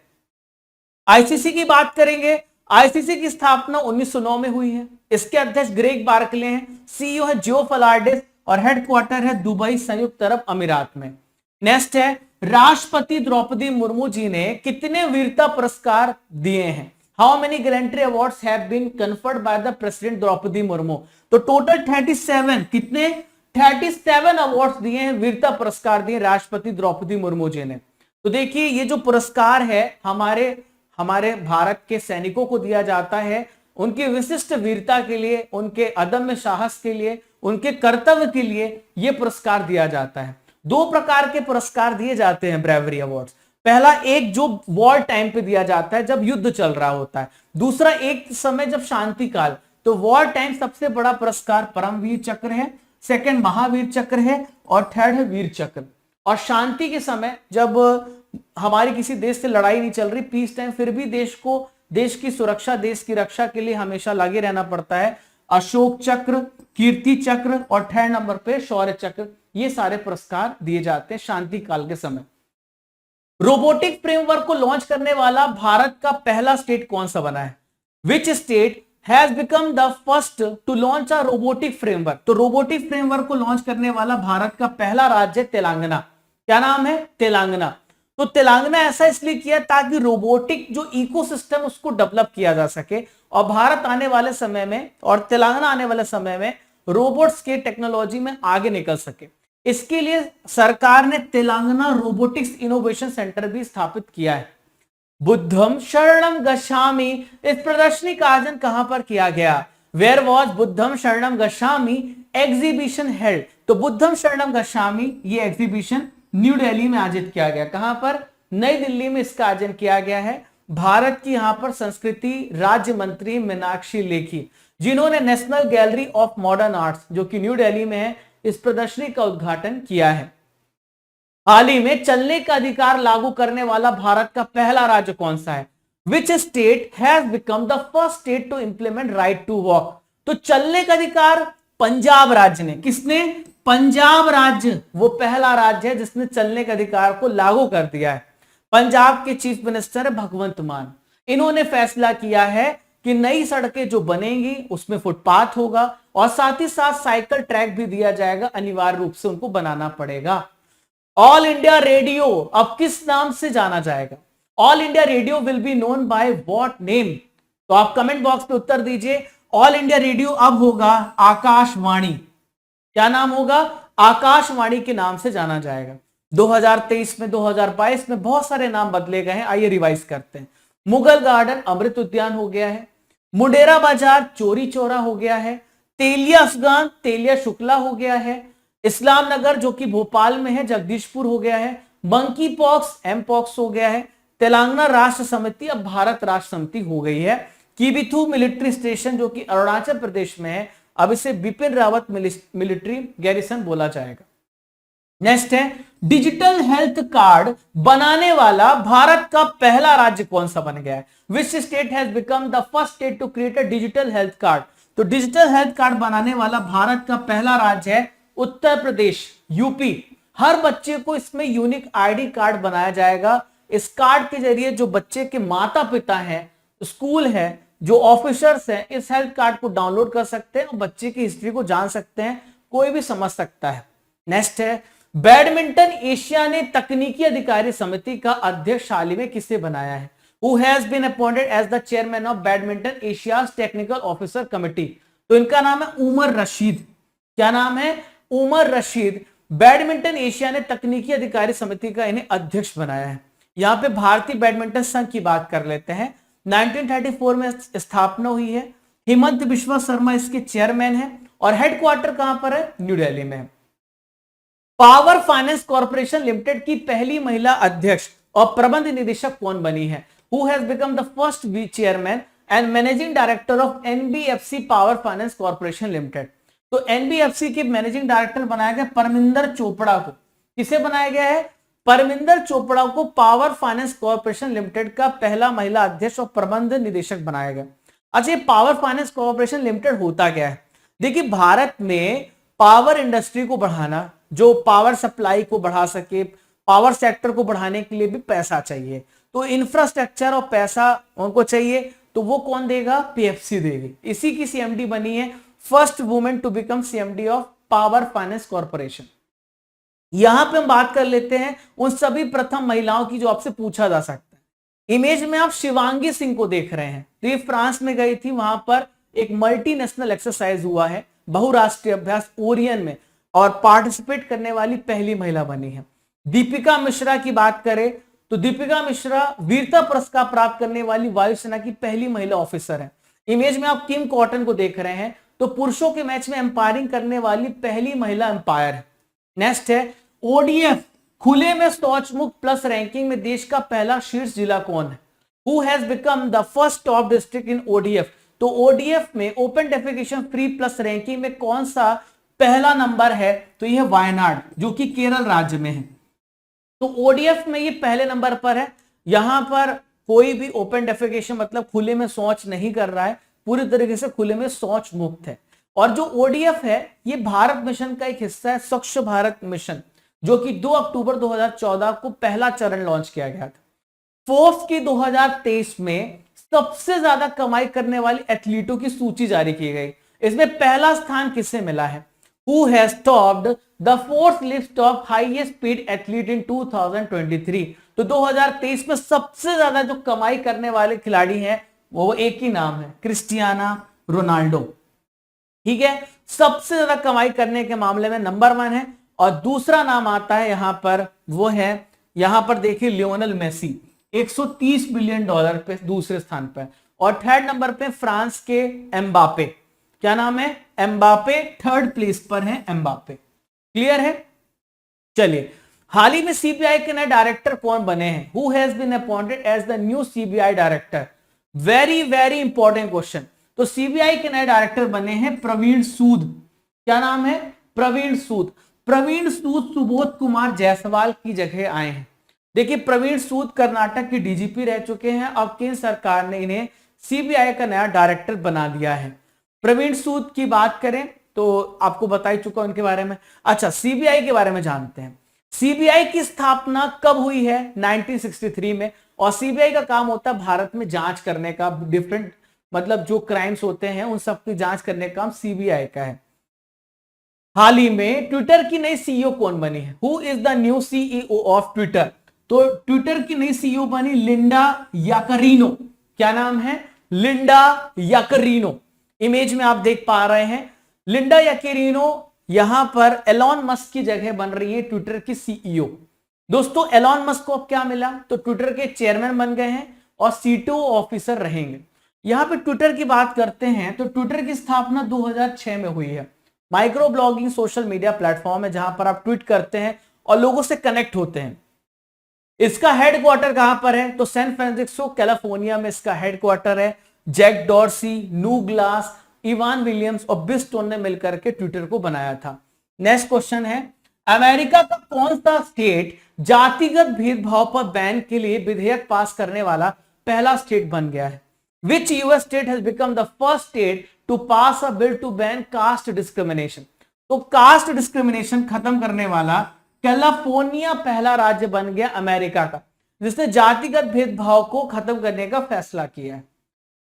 S1: आईसीसी की बात करेंगे। आईसीसी की स्थापना 1909 में हुई है। इसके अध्यक्ष ग्रेग बार्कले हैं, सीईओ है जियो फलार्डिस और हेडक्वार्टर है दुबई, संयुक्त अरब अमीरात में। नेक्स्ट है, राष्ट्रपति द्रौपदी मुर्मू जी ने कितने वीरता पुरस्कार दिए हैं? How many gallantry awards have been conferred by the president Droupadi Murmu? तो टोटल 37, कितने? 37 अवार्ड्स दिए हैं, वीरता पुरस्कार दिए राष्ट्रपति द्रौपदी मुर्मू जी ने। तो देखिए, ये जो पुरस्कार है हमारे भारत के सैनिकों को दिया जाता है, उनकी विशिष्ट वीरता के लिए, उनके अदम्य साहस के लिए, उनके कर्तव्य के लिए यह पुरस्कार दिया जाता है। 2 प्रकार के पुरस्कार दिए जाते हैं ब्रेवरी अवार्ड्स। पहला एक जो वॉर टाइम पे दिया जाता है, जब युद्ध चल रहा होता है। दूसरा एक समय जब शांति काल। तो वॉर टाइम सबसे बड़ा पुरस्कार परमवीर चक्र है, सेकंड महावीर चक्र है और थर्ड है वीर चक्र। और शांति के समय जब हमारी किसी देश से लड़ाई नहीं चल रही, पीस टाइम, फिर भी देश की सुरक्षा, देश की रक्षा के लिए हमेशा लगे रहना पड़ता है, अशोक चक्र, कीर्ति चक्र और थर्ड नंबर पे शौर्य चक्र। ये सारे पुरस्कार दिए जाते हैं शांति काल के समय। रोबोटिक फ्रेमवर्क को लॉन्च करने वाला भारत का पहला स्टेट कौन सा बना है? Which state has become the first to launch a robotic framework? तो रोबोटिक फ्रेमवर्क को लॉन्च करने वाला भारत का पहला राज्य तेलंगाना। क्या नाम है? तेलंगाना। तो तेलंगाना ऐसा इसलिए किया ताकि रोबोटिक जो इकोसिस्टम उसको डेवलप किया जा सके, और भारत आने वाले समय में और तेलंगाना आने वाले समय में रोबोट्स के टेक्नोलॉजी में आगे निकल सके। इसके लिए सरकार ने तेलंगाना रोबोटिक्स इनोवेशन सेंटर भी स्थापित किया है। बुद्धम शरणम गच्छामि, इस प्रदर्शनी का आयोजन कहां पर किया गया? वेयर वॉज बुद्धम शरणम गच्छामि एग्जीबिशन हेल्ड? तो बुद्धम शरणम गच्छामि ये एग्जीबिशन न्यू दिल्ली में आयोजित किया गया। कहां पर? नई दिल्ली में इसका आयोजन किया गया है। भारत की यहां पर संस्कृति राज्य मंत्री मीनाक्षी लेखी, जिन्होंने national gallery of modern arts, जो कि न्यू दिल्ली में है, इस प्रदर्शनी का उद्घाटन किया है। हाल ही में चलने का अधिकार लागू करने वाला भारत का पहला राज्य कौन सा है? Which state has become the first state to implement right to walk? तो चलने का अधिकार पंजाब राज्य ने। किसने? पंजाब राज्य वो पहला राज्य है जिसने चलने के अधिकार को लागू कर दिया है। पंजाब के चीफ मिनिस्टर है भगवंत मान। इन्होंने फैसला किया है कि नई सड़कें जो बनेंगी उसमें फुटपाथ होगा और साथ ही साथ साइकिल ट्रैक भी दिया जाएगा, अनिवार्य रूप से उनको बनाना पड़ेगा। ऑल इंडिया रेडियो अब किस नाम से जाना जाएगा? All India radio will be known by what name? तो आप कमेंट बॉक्स पे उत्तर दीजिए। ऑल इंडिया रेडियो अब होगा आकाशवाणी। क्या नाम होगा? आकाशवाणी के नाम से जाना जाएगा। 2023 में, 2022 में बहुत सारे नाम बदले गए हैं, आइए रिवाइज करते हैं। मुगल गार्डन अमृत उद्यान हो गया है, मुंडेरा बाजार चोरी चौरा हो गया है, तेलिया अफगान तेलिया शुक्ला हो गया है, इस्लाम नगर जो कि भोपाल में है जगदीशपुर हो गया है, मंकी पॉक्स एम पॉक्स हो गया है, तेलंगाना राष्ट्र समिति अब भारत राष्ट्र समिति हो गई है, कीबिथू मिलिट्री स्टेशन जो कि अरुणाचल प्रदेश में है, अब इसे बिपिन रावत मिलिट्री गैरिसन बोला जाएगा। नेक्स्ट है, डिजिटल हेल्थ कार्ड बनाने वाला भारत का पहला राज्य कौन सा बन गया है? Which state has become the first state to create a digital health card? तो डिजिटल हेल्थ कार्ड बनाने वाला भारत का पहला राज्य है उत्तर प्रदेश, यूपी। हर बच्चे को इसमें यूनिक आईडी कार्ड बनाया जाएगा। इस कार्ड के जरिए जो बच्चे के माता पिता हैं, स्कूल है, जो ऑफिसर्स हैं, इस हेल्थ कार्ड को डाउनलोड कर सकते हैं और बच्चे की हिस्ट्री को जान सकते हैं, कोई भी समझ सकता है। नेक्स्ट है, बैडमिंटन एशिया ने तकनीकी अधिकारी समिति का अध्यक्ष हाल ही में किसे बनाया है? Who has been appointed as the chairman of Badminton Asia's technical officer committee? तो इनका नाम है उमर रशीद। क्या नाम है? उमर रशीद। बैडमिंटन एशिया ने तकनीकी अधिकारी समिति का इन्हें अध्यक्ष बनाया है। यहां पे भारतीय बैडमिंटन संघ की बात कर लेते हैं। 1934 में स्थापना हुई है। हेमंत बिश्वा शर्मा इसके चेयरमैन है और हेडक्वार्टर कहां पर है? न्यू दिल्ली में। पावर फाइनेंस कॉर्पोरेशन लिमिटेड की पहली महिला अध्यक्ष और प्रबंध निदेशक कौन बनी है? Who has become the first chairman and managing director of NBFC power Finance corporation limited? तो एनबीएफसी के मैनेजिंग डायरेक्टर बनाया गया परमिंदर चोपड़ा को। किसे बनाया गया है? परमिंदर चोपड़ा को पावर फाइनेंस कॉर्पोरेशन लिमिटेड का पहला महिला अध्यक्ष और प्रबंध निदेशक बनाया गया। अच्छा, ये पावर फाइनेंस कॉर्पोरेशन लिमिटेड होता क्या है? देखिए, भारत में पावर इंडस्ट्री को बढ़ाना, जो पावर सप्लाई को बढ़ा सके, पावर सेक्टर को बढ़ाने के लिए भी पैसा चाहिए, तो इंफ्रास्ट्रक्चर और पैसा उनको चाहिए, तो वो कौन देगा? पीएफसी देगी। इसी की सीएमडी बनी है first women to become CMD of Power Finance Corporation. यहां पे हम बात कर लेते हैं उन सभी प्रथम महिलाओं की जो आपसे पूछा जा सकता है। इमेज में आप शिवांगी सिंह को देख रहे हैं, तो ये फ्रांस में गई थी, वहां पर एक मल्टीनेशनल एक्सरसाइज हुआ है, बहुराष्ट्रीय अभ्यास ओरियन में, और पार्टिसिपेट करने वाली पहली महिला बनी है। दीपिका मिश्रा की बात करें तो दीपिका मिश्रा वीरता पुरस्कार प्राप्त करने वाली वायुसेना की पहली महिला ऑफिसर है। इमेज में आप किम कॉटन को देख रहे हैं, तो पुरुषों के मैच में एम्पायरिंग करने वाली पहली महिला एम्पायर है। नेक्स्ट है ओडीएफ खुले में शौच मुक्त प्लस रैंकिंग में देश का पहला शीर्ष जिला कौन है? Who has become the first top district in ODF? तो ओडीएफ में open defecation free plus ranking में कौन सा पहला नंबर है? तो यह वायनाड, जो कि केरल राज्य में है। तो ओडीएफ में ये पहले नंबर पर है। यहां पर कोई भी ओपन डेफिकेशन मतलब खुले में शौच नहीं कर रहा है, पूरी तरीके से खुले में शौच मुक्त है। और जो ओडीएफ है ये भारत मिशन का एक हिस्सा है, स्वच्छ भारत मिशन, जो कि 2 अक्टूबर 2014 को पहला चरण लॉन्च किया गया था। फोर्ब्स की 2023 में सबसे ज्यादा कमाई करने वाले एथलीटों की सूची जारी की गई। इसमें पहला स्थान किसे मिला है? Who has topped the fourth list of highest paid athlete in 2023? तो 2023 में सबसे ज्यादा जो कमाई करने वाले खिलाड़ी हैं वो एक ही नाम है, क्रिस्टियानो रोनाल्डो। ठीक है, सबसे ज्यादा कमाई करने के मामले में नंबर 1 है। और दूसरा नाम आता है यहां पर, वो है यहां पर देखिए लियोनेल मेसी, $130 बिलियन पे दूसरे स्थान पर। और थर्ड नंबर पे फ्रांस के एम्बापे, क्या नाम है? एम्बापे थर्ड प्लेस पर है एम्बापे। क्लियर है? चलिए, हाल ही में सीबीआई के नए डायरेक्टर कौन बने हैं? Who has been appointed as the new CBI director? Very very important question. तो सीबीआई के नए डायरेक्टर बने हैं प्रवीण सूद। क्या नाम है? प्रवीण सूद। प्रवीण सूद सुबोध कुमार जायसवाल की जगह आए हैं। देखिए, प्रवीण सूद कर्नाटक के डीजीपी रह चुके हैं, अब केंद्र सरकार ने इन्हें सीबीआई का नया डायरेक्टर बना दिया है। प्रवीण सूद की बात करें तो आपको बता ही चुका उनके बारे में। अच्छा, सीबीआई के बारे में जानते हैं। सीबीआई की स्थापना कब हुई है? 1963 में। और सीबीआई का काम होता है भारत में जांच करने का, डिफरेंट मतलब जो क्राइम्स होते हैं उन सब की जांच करने का काम सीबीआई का है। हाल ही में ट्विटर की नई सीईओ कौन बनी है? Who is the new CEO of Twitter? तो ट्विटर की नई सीईओ बनी लिंडा याकरीनो। क्या नाम है? लिंडा याकरीनो। इमेज में आप देख पा रहे हैं लिंडा याकरीनो यहां पर एलॉन मस्क की जगह बन रही है ट्विटर की सीईओ। दोस्तों, एलॉन मस्क को अब क्या मिला? तो ट्विटर के चेयरमैन बन गए हैं और सीटीओ ऑफिसर रहेंगे। यहां पे ट्विटर की बात करते हैं तो ट्विटर की स्थापना 2006 में हुई है। Micro blogging social media platform है जहां पर आप ट्वीट करते हैं और लोगों से कनेक्ट होते हैं। इसका हेडक्वार्टर कहां पर है? तो सैन फ्रांसिस्को कैलिफोर्निया में इसका हेडक्वार्टर है। Jack Dorsey, Noah Glass, Evan Williams और बिस्टोन ने मिलकर के ट्विटर को बनाया था। नेक्स्ट क्वेश्चन है, अमेरिका का कौन सा स्टेट जातिगत भेदभाव पर बैन के लिए विधेयक पास करने वाला पहला स्टेट बन गया है? Which US state has become the first state to pass a bill to ban caste discrimination? तो कास्ट डिस्क्रिमिनेशन खत्म करने वाला कैलिफोर्निया पहला राज्य बन गया अमेरिका का, जिसने जातिगत भेदभाव को खत्म करने का फैसला किया है।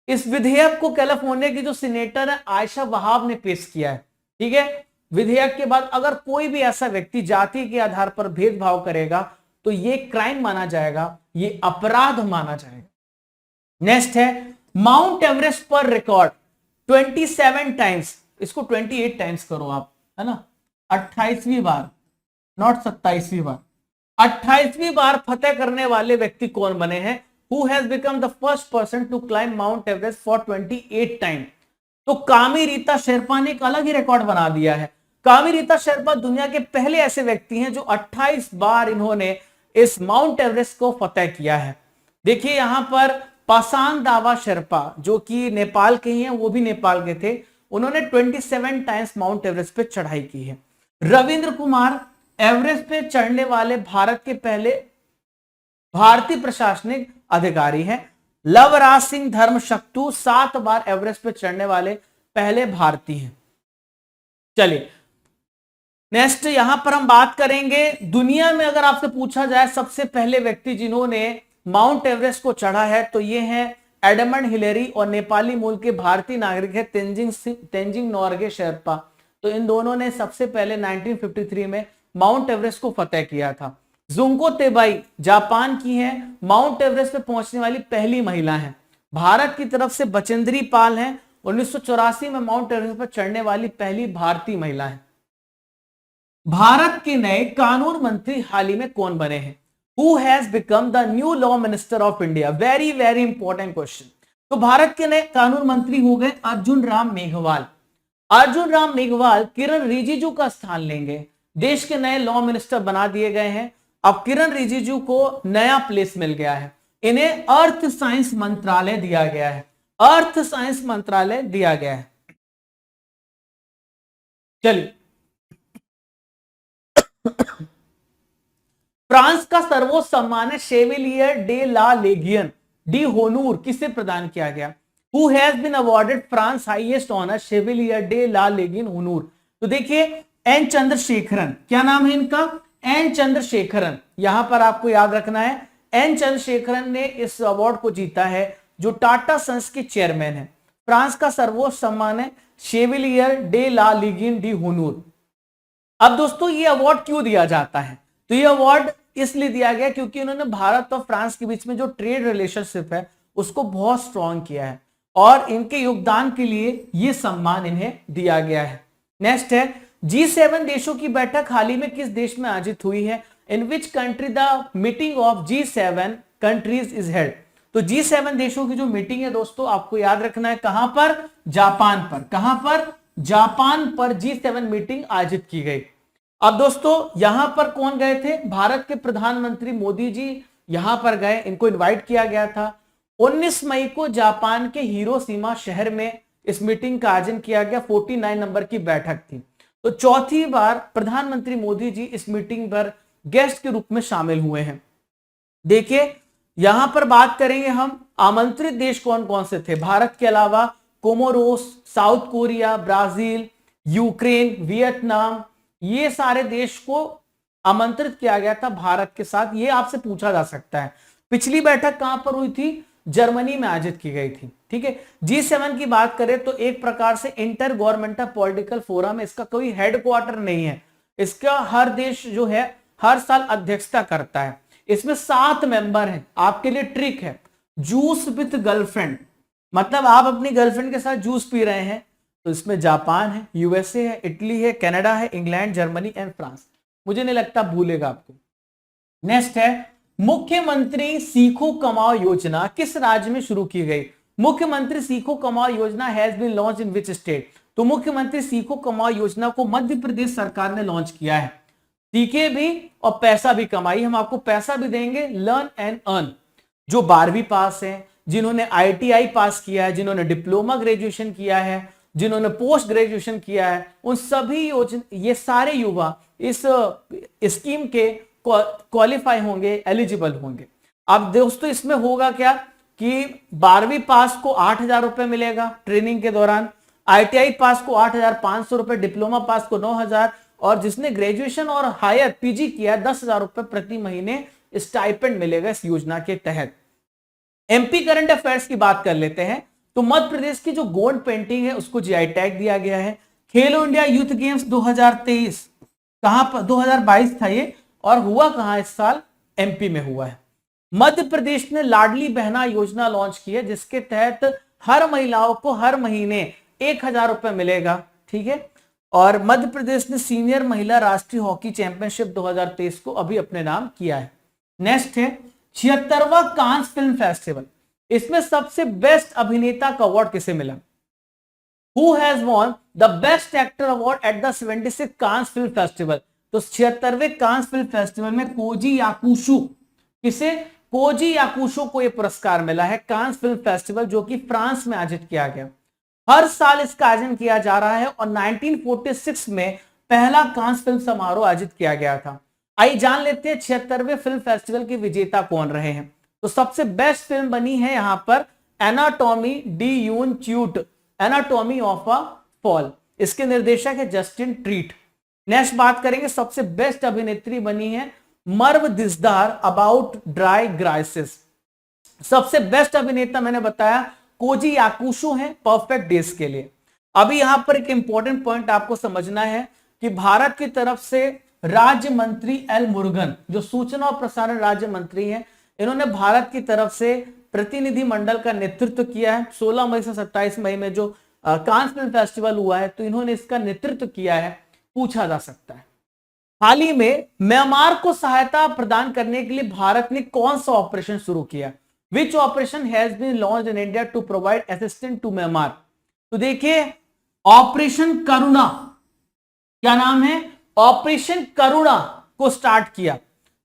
S1: इस विधेयक को कैलिफोर्निया की जो सीनेटर है आयशा वहाब ने पेश किया है। ठीक है, विधेयक के बाद अगर कोई भी ऐसा व्यक्ति जाति के आधार पर भेदभाव करेगा तो ये क्राइम माना जाएगा, ये अपराध माना जाएगा। नेक्स्ट है, माउंट एवरेस्ट पर रिकॉर्ड 27 टाइम्स, इसको 28 टाइम्स करो आप, है ना, 28वीं बार, नॉट 27वीं बार, 28वीं बार फतेह करने वाले व्यक्ति कौन बने हैं? Who has become the first person to climb Mount Everest for 28 times? तो कामी रीता शेरपा ने एक अलग ही रिकॉर्ड बना दिया है। कामी रीता शेरपा दुनिया के पहले ऐसे व्यक्ति हैं जो 28 बार इन्होंने इस माउंट एवरेस्ट को फतेह किया है। देखिए यहां पर पासांग दावा शेरपा जो कि नेपाल के ही हैं, वो भी नेपाल के थे, उन्होंने 27 टाइम्स माउंट एवरेस्ट पे चढ़ाई की है। रविंद्र कुमार एवरेस्ट पे चढ़ने वाले भारत के पहले भारतीय प्रशासनिक अधिकारी हैं। लवराज सिंह धर्मशक्तु 7 बार एवरेस्ट पे चढ़ने वाले पहले भारतीय हैं। चलिए नेक्स्ट यहां पर हम बात करेंगे, दुनिया में अगर आपसे पूछा जाए सबसे पहले व्यक्ति जिन्होंने माउंट एवरेस्ट को चढ़ा है तो ये हैं एडमंड हिलेरी और नेपाली मूल के भारतीय नागरिक है तेंजिंग नोर्गे शेरपा। तो इन दोनों ने सबसे पहले 1953 में माउंट एवरेस्ट को फतेह किया था। जुंको तेबाई जापान की हैं, माउंट एवरेस्ट पे पहुंचने वाली पहली महिला हैं। भारत की तरफ से बचेंद्री पाल हैं, 1984 में माउंट एवरेस्ट पर चढ़ने वाली पहली भारतीय महिला है। भारत के नए कानून मंत्री हाल ही में कौन बने हैं? Who has become the new law minister of India? Very very important question. तो भारत के नए कानून मंत्री हो गए अर्जुन राम मेघवाल। अर्जुन राम मेघवाल किरण रिजिजू का स्थान लेंगे, देश के नए लॉ मिनिस्टर बना दिए गए हैं। अब किरण रिजिजू को नया प्लेस मिल गया है, इन्हें अर्थ साइंस मंत्रालय दिया गया है, अर्थ साइंस मंत्रालय दिया गया है। चलिए फ्रांस का सर्वोच्च सम्मान है शेविलियर डे ला लेगियन डी होनूर, किसे प्रदान किया गया? Who has been awarded France highest honor Chevalier de la Legion d'Honneur? तो देखिए एन चंद्रशेखरन, क्या नाम है इनका? एन चंद्रशेखरन। यहां पर आपको याद रखना है एन चंद्रशेखरन ने इस अवार्ड को जीता है, जो टाटा सन्स के चेयरमैन है। फ्रांस का सर्वोच्च सम्मान है शेविलियर डे ला लेगियन डी होनूर। अब दोस्तों ये अवार्ड क्यों दिया जाता है? तो ये अवार्ड इसलिए दिया गया क्योंकि उन्होंने भारत और फ्रांस के बीच में जो ट्रेड रिलेशनशिप है उसको बहुत स्ट्रांग किया है और इनके योगदान के लिए ये सम्मान इन्हें दिया गया है। नेक्स्ट है G7 देशों की बैठक हाल ही में किस देश में आयोजित हुई है? In which country the meeting of G7 countries is held? तो G7 देशों की जो मीटिंग है दोस्तों आपको याद रखना है कहां पर? जापान पर। कहां पर? जापान पर G7 मीटिंग आयोजित की गई। अब दोस्तों यहां पर कौन गए थे? भारत के प्रधानमंत्री मोदी जी यहां पर गए, इनको इनवाइट किया गया था। 19 मई को जापान के हिरोशिमा शहर में इस मीटिंग का आयोजन किया गया, 49 नंबर की बैठक थी। तो चौथी बार प्रधानमंत्री मोदी जी इस मीटिंग पर गेस्ट के रूप में शामिल हुए हैं। देखिए यहां पर बात करेंगे हम आमंत्रित देश कौन कौन से थे। भारत के अलावा Comoros, south Korea, Brazil, Ukraine, Vietnam, ये सारे देश को आमंत्रित किया गया था भारत के साथ। ये आपसे पूछा जा सकता है। पिछली बैठक कहां पर हुई थी? जर्मनी में आयोजित की गई थी। ठीक है, G7 की बात करें तो एक प्रकार से इंटर गवर्नमेंटल पॉलिटिकल फोरम है, इसका कोई हेडक्वार्टर नहीं है, इसका हर देश जो है हर साल अध्यक्षता करता है। इसमें 7 मेंबर हैं। आपके लिए ट्रिक है, जूस विथ गर्लफ्रेंड, मतलब आप अपनी गर्लफ्रेंड के साथ जूस पी रहे हैं। तो इसमें जापान है, यूएसए है, इटली है, कनाडा है, इंग्लैंड, जर्मनी एंड फ्रांस। मुझे नहीं लगता भूलेगा आपको। नेक्स्ट है मुख्यमंत्री सीखो कमाओ योजना किस राज्य में शुरू की गई? मुख्यमंत्री सीखो कमाओ योजना has been launch in which state? तो मुख्यमंत्री सीखो कमाओ योजना को मध्य प्रदेश सरकार ने लॉन्च किया है। सीखे भी और पैसा भी कमाई, हम आपको पैसा भी देंगे, लर्न एंड अर्न। जो 12वीं पास है, जिन्होंने ITI पास किया है, जिन्होंने डिप्लोमा ग्रेजुएशन किया है, जिन्होंने पोस्ट ग्रेजुएशन किया है, उन सभी ये सारे युवा इस स्कीम के क्वालिफाई होंगे, एलिजिबल होंगे। अब दोस्तों इसमें होगा क्या कि 12वीं पास को 8,000 रुपए मिलेगा ट्रेनिंग के दौरान, ITI पास को 8,500 रुपए, डिप्लोमा पास को 9,000 और जिसने ग्रेजुएशन और हायर PG किया 10,000 रुपए प्रति महीने स्टाइपेंड मिलेगा इस योजना के तहत। MP करंट अफेयर्स की बात कर लेते हैं तो मध्य प्रदेश की जो गोंड पेंटिंग है उसको GI टैग दिया गया है। खेलो इंडिया यूथ गेम्स 2023 कहां पर? 2022 था ये, और हुआ कहां इस साल? MP में हुआ है। मध्य प्रदेश ने लाडली बहना योजना लॉन्च की है, जिसके तहत हर महिलाओं को हर महीने 1,000 रुपए मिलेगा। ठीक है, और मध्य प्रदेश ने सीनियर महिला राष्ट्रीय हॉकी चैंपियनशिप 2023 को अभी अपने नाम किया है। नेक्स्ट है 76वां कांस फिल्म फेस्टिवल, इसमें सबसे बेस्ट अभिनेता का अवार्ड किसे मिला? Who has won the best actor award at the 76th Cannes film festival? तो 76वें कांस फिल्म फेस्टिवल में कोजी याकुशो, किसे? कोजी याकुशो को यह पुरस्कार मिला है कांस फिल्म फेस्टिवल जो कि फ्रांस में आयोजित किया गया। हर साल इसका आयोजन किया जा रहा है और 1946 में पहला कांस फिल्म समारोह आयोजित किया गया था। आइए जान लेते हैं 76वें फिल्म फेस्टिवल के विजेता कौन रहे हैं। तो सबसे बेस्ट फिल्म बनी है यहां पर Anatomie d'une chute, Anatomy of a Fall. इसके निर्देशक है जस्टिन ट्रीट। नेक्स्ट बात करेंगे, सबसे बेस्ट अभिनेत्री बनी है मर्व दिसदार अबाउट ड्राई ग्राइसिस। सबसे बेस्ट अभिनेता मैंने बताया कोजी याकुशो है परफेक्ट डेज के लिए। अभी यहां पर एक इंपॉर्टेंट पॉइंट आपको समझना है कि भारत की तरफ से राज्य मंत्री एल मुरुगन, जो सूचना और प्रसारण राज्य मंत्री हैं, इन्होंने भारत की तरफ से प्रतिनिधि मंडल का नेतृत्व किया है। 16 मई से 27 मई में जो कांस फिल्म फेस्टिवल हुआ है, तो इन्होंने इसका नेतृत्व किया है, पूछा जा सकता है। हाल ही में म्यांमार को सहायता प्रदान करने के लिए भारत ने कौन सा ऑपरेशन शुरू किया? Which operation has been launched in India to provide assistance to Myanmar? तो देखिए ऑपरेशन करुणा, क्या नाम है? ऑपरेशन करुणा को स्टार्ट किया।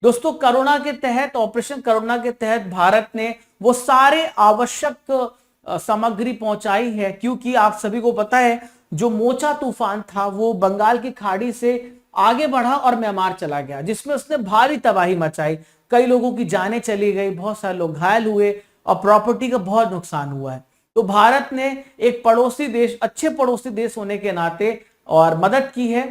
S1: दोस्तों करुणा के तहत, ऑपरेशन करुणा के तहत भारत ने वो सारे आवश्यक सामग्री पहुंचाई है, क्योंकि आप सभी को पता है जो मोचा तूफान था वो बंगाल की खाड़ी से आगे बढ़ा और म्यांमार चला गया, जिसमें उसने भारी तबाही मचाई। कई लोगों की जानें चली गई, बहुत सारे लोग घायल हुए और प्रॉपर्टी का बहुत नुकसान हुआ है। तो भारत ने एक पड़ोसी देश, अच्छे पड़ोसी देश होने के नाते और मदद की है।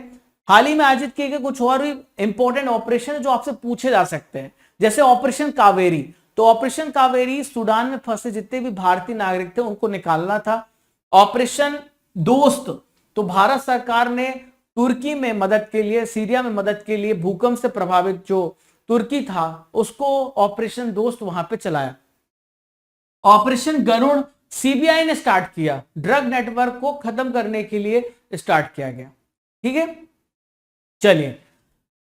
S1: हाल ही में आयोजित किए गए कुछ और भी इंपॉर्टेंट ऑपरेशन जो आपसे पूछे जा सकते हैं, जैसे ऑपरेशन कावेरी। तो ऑपरेशन कावेरी सूडान में फंसे जितने भी भारतीय नागरिक थे उनको निकालना था। ऑपरेशन दोस्त, तो भारत सरकार ने तुर्की में मदद के लिए, सीरिया में मदद के लिए भूकंप से प्रभावित जो तुर्की था उसको ऑपरेशन दोस्त वहां पे चलाया। ऑपरेशन गरुण सीबीआई ने स्टार्ट किया, ड्रग नेटवर्क को खत्म करने के लिए स्टार्ट किया गया। ठीक है, चलिए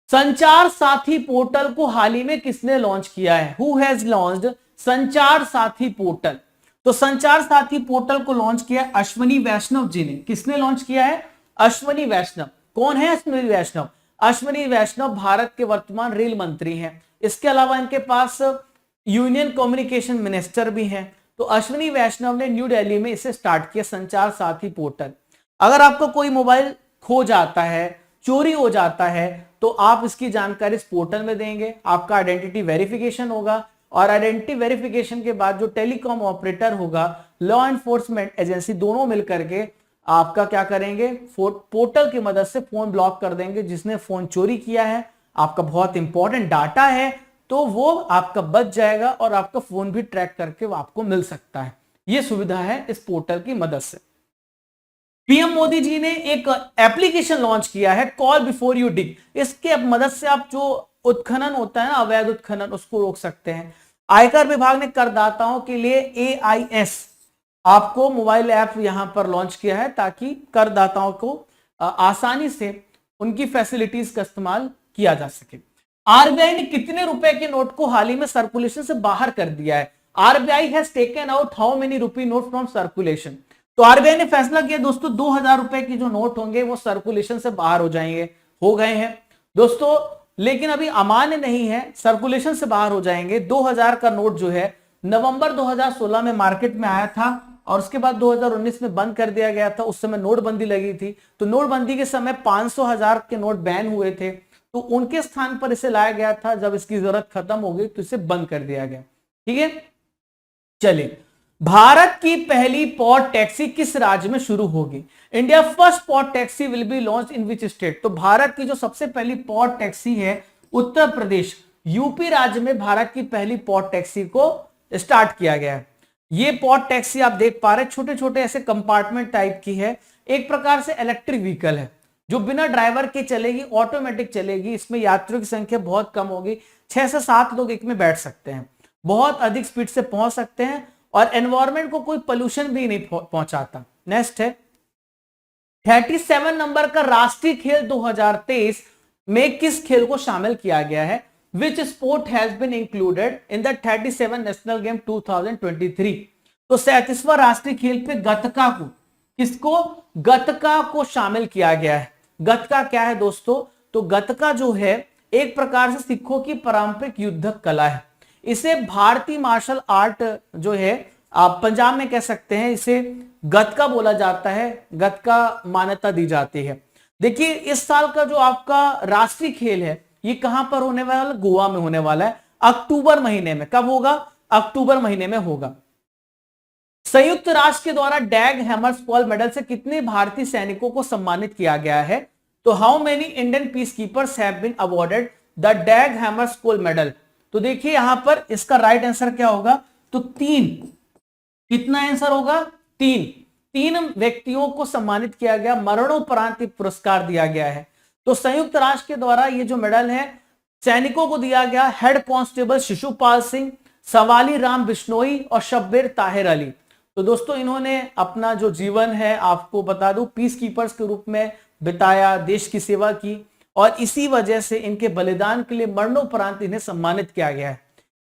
S1: संचार साथी पोर्टल को हाल ही में किसने लॉन्च किया है? हु हैज लॉन्च्ड संचार साथी पोर्टल? तो संचार साथी पोर्टल को लॉन्च किया अश्विनी वैष्णव जी ने। किसने लॉन्च किया है? अश्विनी वैष्णव। कौन है अश्विनी वैष्णव? अश्विनी वैष्णव भारत के वर्तमान रेल मंत्री हैं। इसके अलावा इनके पास यूनियन कम्युनिकेशन मिनिस्टर भी हैं। तो अश्विनी वैष्णव ने न्यू दिल्ली में इसे स्टार्ट किया, संचार साथी पोर्टल। अगर आपका कोई मोबाइल खो जाता है, चोरी हो जाता है, तो आप इसकी जानकारी इस पोर्टल में देंगे, आपका आइडेंटिटी वेरिफिकेशन होगा और आइडेंटिटी वेरिफिकेशन के बाद जो टेलीकॉम ऑपरेटर होगा, लॉ एनफोर्समेंट एजेंसी, दोनों मिलकर के आपका क्या करेंगे? पोर्टल की मदद से फोन ब्लॉक कर देंगे। जिसने फोन चोरी किया है, आपका बहुत इंपॉर्टेंट डाटा है, तो वो आपका बच जाएगा और आपका फोन भी ट्रैक करके वो आपको मिल सकता है। ये सुविधा है इस पोर्टल की मदद से। पीएम मोदी जी ने एक एप्लीकेशन लॉन्च किया है, कॉल बिफोर यू डिग। इसके मदद से आप जो उत्खनन होता है ना, अवैध उत्खनन, उसको रोक सकते हैं। आयकर विभाग ने करदाताओं के लिए AIS आपको मोबाइल ऐप यहां पर लॉन्च किया है, ताकि करदाताओं को आसानी से उनकी फैसिलिटीज का इस्तेमाल किया जा सके। आरबीआई ने कितने रुपए के नोट को हाल ही में सर्कुलेशन से बाहर कर दिया है? RBI has taken out how many rupee note from circulation? तो आरबीआई ने फैसला किया दोस्तों, 2000 रुपए के जो नोट होंगे वो सर्कुलेशन से बाहर हो जाएंगे, हो गए हैं दोस्तों। लेकिन अभी अमान्य नहीं है, सर्कुलेशन से बाहर हो जाएंगे। 2000 का नोट जो है नवंबर 2016 में मार्केट में आया था और उसके बाद 2019 में बंद कर दिया गया था। उस समय नोटबंदी लगी थी, तो नोटबंदी के समय 500 हजार के नोट बैन हुए थे, तो उनके स्थान पर इसे लाया गया था। जब इसकी जरूरत खत्म हो गई तो इसे बंद कर दिया गया। ठीक है, चलिए भारत की पहली पॉड टैक्सी किस राज्य में शुरू होगी? India first pod taxi will be launch in which state? तो भारत की जो सबसे पहली पॉड टैक्सी है उत्तर प्रदेश, यूपी राज्य में भारत की पहली पॉड टैक्सी को स्टार्ट किया गया है। ये पॉड टैक्सी आप देख पा रहे हैं, छोटे छोटे ऐसे कंपार्टमेंट टाइप की है। एक प्रकार से इलेक्ट्रिक व्हीकल है जो बिना ड्राइवर के चलेगी, ऑटोमेटिक चलेगी। इसमें यात्रियों की संख्या बहुत कम होगी, 6 से 7 लोग एक में बैठ सकते हैं, बहुत अधिक स्पीड से पहुंच सकते हैं और एनवायरमेंट को कोई पोल्यूशन भी नहीं पहुंचाता। नेक्स्ट है 37 नंबर का राष्ट्रीय खेल 2023 में किस खेल को शामिल किया गया है? Which sport has been included in the 37 national game 2023? तो 37वां राष्ट्रीय खेल पे गतका को, किसको? गतका को शामिल किया गया है। गतका क्या है दोस्तों? तो गतका जो है एक प्रकार से सिखों की पारंपरिक युद्धक कला है। इसे भारतीय मार्शल आर्ट जो है आप पंजाब में कह सकते हैं, इसे गतका बोला जाता है, गतका मान्यता दी जाती है। देखिए इस साल का जो आपका राष्ट्रीय खेल है ये कहां पर होने वाला है? गोवा में होने वाला है, अक्टूबर महीने में। कब होगा? अक्टूबर महीने में होगा। संयुक्त राष्ट्र के द्वारा डैग हैमरस्फॉल्ड मेडल से कितने भारतीय सैनिकों को सम्मानित किया गया है? तो how many Indian peace keepers have been awarded the Dag Hammarskjold medal? तो देखिए यहां पर इसका राइट आंसर क्या होगा? तो 3। कितना आंसर होगा? 3 व्यक्तियों को सम्मानित किया गया, मरणोपरांत पुरस्कार दिया गया है। तो संयुक्त राष्ट्र के द्वारा ये जो मेडल है सैनिकों को दिया गया, हेड कांस्टेबल शिशुपाल सिंह, सवाली राम बिश्नोई और शब्बीर ताहिर अली। तो दोस्तों इन्होंने अपना जो जीवन है, आपको बता दूं, पीस कीपर्स के रूप में बिताया, देश की सेवा की, और इसी वजह से इनके बलिदान के लिए मरणोपरांत इन्हें सम्मानित किया गया है।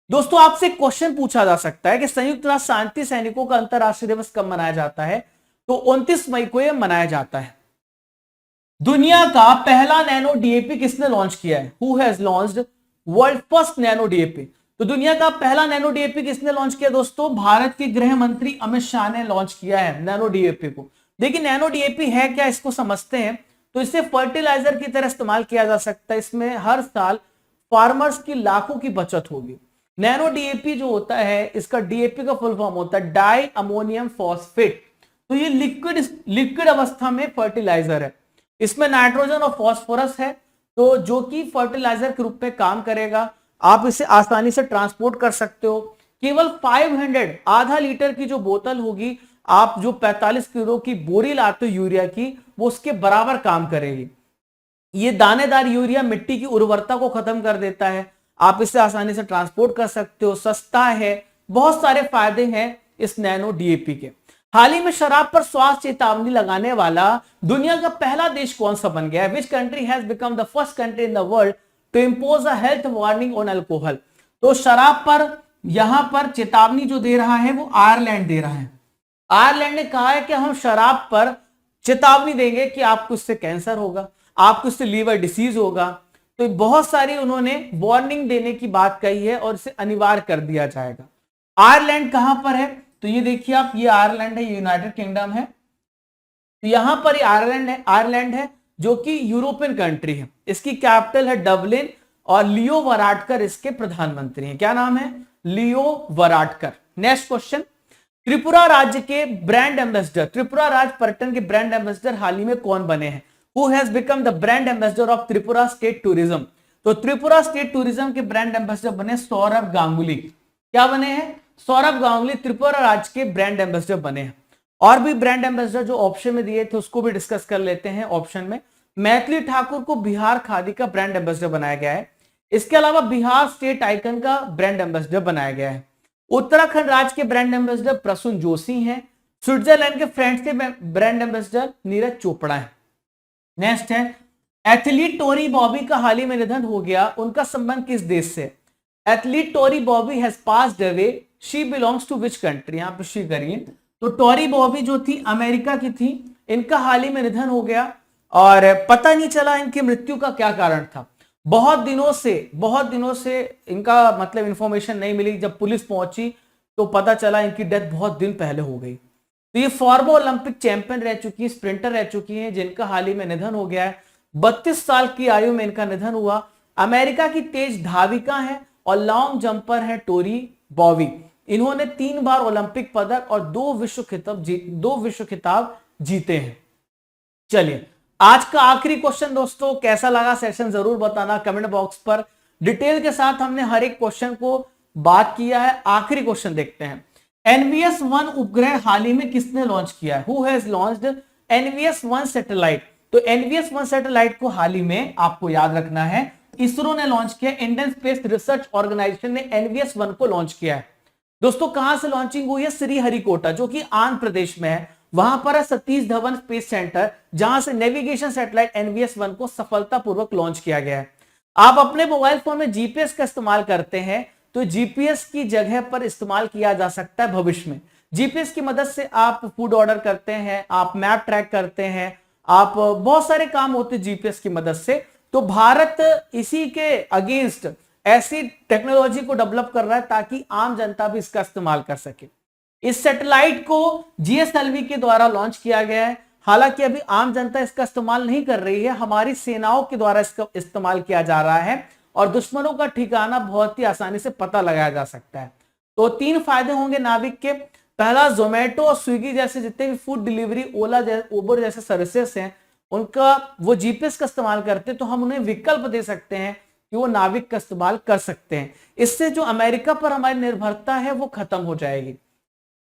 S1: दोस्तों आपसे क्वेश्चन पूछा जा सकता है कि संयुक्त राष्ट्र शांति सैनिकों का अंतरराष्ट्रीय दिवस कब मनाया जाता है? तो 29 मई को यह मनाया जाता है। दुनिया का पहला नैनो डीएपी किसने लॉन्च किया है? Who has launched world first nano DAP? तो दुनिया का पहला नैनो डीएपी किसने लॉन्च किया दोस्तों? भारत के गृह मंत्री अमित शाह ने लॉन्च किया है नैनो डीएपी को। देखिए नैनो डीएपी है क्या, इसको समझते हैं। तो इसे फर्टिलाइजर की तरह इस्तेमाल किया जा सकता है। इसमें हर साल फार्मर्स की लाखों की बचत होगी। नैनो डीएपी जो होता है, इसका डीएपी का फुल फॉर्म होता है डाई अमोनियम फॉस्फेट। तो ये लिक्विड अवस्था में फर्टिलाइजर है। इसमें नाइट्रोजन और फास्फोरस है, तो जो कि फर्टिलाइजर के रूप में काम करेगा। आप इसे आसानी से ट्रांसपोर्ट कर सकते हो। केवल 500 आधा लीटर की जो बोतल होगी, आप जो 45 किलो की बोरी लाते हो यूरिया की, वो उसके बराबर काम करेगी। ये दानेदार यूरिया मिट्टी की उर्वरता को खत्म कर देता है। आप इसे आसानी से ट्रांसपोर्ट कर सकते हो, सस्ता है, बहुत सारे फायदे हैं इस नैनो डीएपी के। हाल ही में शराब पर स्वास्थ्य चेतावनी लगाने वाला दुनिया का पहला देश कौन सा बन गया है? Which country has become the first country in the world to impose a health warning on alcohol? तो शराब पर यहां पर चेतावनी जो दे रहा है वो आयरलैंड दे रहा है। आयरलैंड ने कहा है कि हम शराब पर चेतावनी देंगे कि आपको इससे कैंसर होगा, आपको इससे लीवर डिसीज होगा। तो बहुत सारी उन्होंने वार्निंग देने की बात कही है और इसे अनिवार्य कर दिया जाएगा। आयरलैंड कहां पर है? तो ये देखिए आप, ये आयरलैंड है, ये यूनाइटेड किंगडम है। तो यहां पर आयरलैंड है जो कि यूरोपियन कंट्री है। इसकी कैपिटल है डबलिन और लियो वराडकर इसके प्रधानमंत्री हैं। क्या नाम है? लियो वराडकर। नेक्स्ट क्वेश्चन, त्रिपुरा राज्य के ब्रांड एम्बेसडर, त्रिपुरा राज्य पर्यटन के ब्रांड एम्बेसडर हाल ही में कौन बने हैं? Who has become the brand ambassador of Tripura state tourism? तो त्रिपुरा स्टेट टूरिज्म के ब्रांड एम्बेसडर बने सौरभ गांगुली। क्या बने हैं? सौरभ गांगुली त्रिपुरा राज्य के ब्रांड एम्बेसडर बने हैं। और भी ब्रांड एम्बेसडर जो ऑप्शन में दिए थे उसको भी डिस्कस कर लेते हैं। ऑप्शन में मैथिली ठाकुर को बिहार खादी का ब्रांड एम्बेसडर बनाया गया है। इसके अलावा बिहार स्टेट आइकन का ब्रांड एम्बेसडर बनाया गया है। उत्तराखंड राज्य के ब्रांड एम्बेसडर प्रसून जोशी हैं। स्विट्जरलैंड के फ्रेंड्स के ब्रांड एम्बेसडर नीरज चोपड़ा है। नेक्स्ट है, एथलीट टोरी बॉबी का हाल ही में निधन हो गया, उनका संबंध किस देश से? Athlete Tori Bowie has passed away, she belongs to which country? यहां पे शी करिए। तो टोरी बॉबी जो थी अमेरिका की थी, इनका हाल ही में निधन हो गया और पता नहीं चला इनकी मृत्यु का क्या कारण था। बहुत दिनों से इनका मतलब इंफॉर्मेशन नहीं मिली। जब पुलिस पहुंची तो पता चला इनकी डेथ बहुत दिन पहले हो गई। तो ये फॉर्मर ओलंपिक चैंपियन रह चुकी है, स्प्रिंटर रह चुकी हैं, जिनका हाल ही में निधन हो गया है। 32 साल की आयु में इनका निधन हुआ। अमेरिका की तेज धाविका है और लॉन्ग जंपर है टोरी बॉबी। इन्होंने 3 बार ओलंपिक पदक और 2 विश्व खिताब जीते हैं। चलिए आज का आखिरी क्वेश्चन दोस्तों, कैसा लगा सेशन जरूर बताना कमेंट बॉक्स पर। डिटेल के साथ हमने हर एक क्वेश्चन को बात किया है। आखिरी क्वेश्चन देखते हैं, NVS-1 उपग्रह हाल ही में किसने लॉन्च किया है? Who has launched NVS-1 satellite? तो NVS-1 सैटेलाइट को हाल ही में आपको याद रखना है इसरो ने लॉन्च किया। इंडियन स्पेस रिसर्च ऑर्गेनाइजेशन ने NVS-1 को लॉन्च किया है। दोस्तों कहां से लॉन्चिंग हुई है? श्रीहरिकोटा जो कि आंध्र प्रदेश में है। वहां पर है सतीश धवन स्पेस सेंटर, जहां से नेविगेशन सैटेलाइट NVS-1 को सफलतापूर्वक लॉन्च किया गया है। आप अपने मोबाइल फोन में जीपीएस का इस्तेमाल करते हैं, तो जीपीएस की जगह पर इस्तेमाल किया जा सकता है भविष्य में। जीपीएस की मदद से आप फूड ऑर्डर करते हैं, आप मैप ट्रैक करते हैं, आप बहुत सारे काम होते हैं जीपीएस की मदद से। तो भारत इसी के अगेंस्ट ऐसी टेक्नोलॉजी को डेवलप कर रहा है ताकि आम जनता भी इसका इस्तेमाल कर सके। इस सैटेलाइट को जीएसएलवी के द्वारा लॉन्च किया गया है। हालांकि अभी आम जनता इसका इस्तेमाल नहीं कर रही है, हमारी सेनाओं के द्वारा इसका इस्तेमाल किया जा रहा है और दुश्मनों का ठिकाना बहुत ही आसानी से पता लगाया जा सकता है। तो 3 फायदे होंगे नाविक के। पहला, जोमेटो और स्विगी जैसे जितने भी फूड डिलीवरी, ओला उबर जैसे सर्विसेज हैं, उनका वो जीपीएस का इस्तेमाल करते हैं, तो हम उन्हें विकल्प दे सकते हैं कि वो नाविक का इस्तेमाल कर सकते हैं। इससे जो अमेरिका पर हमारी निर्भरता है वो खत्म हो जाएगी।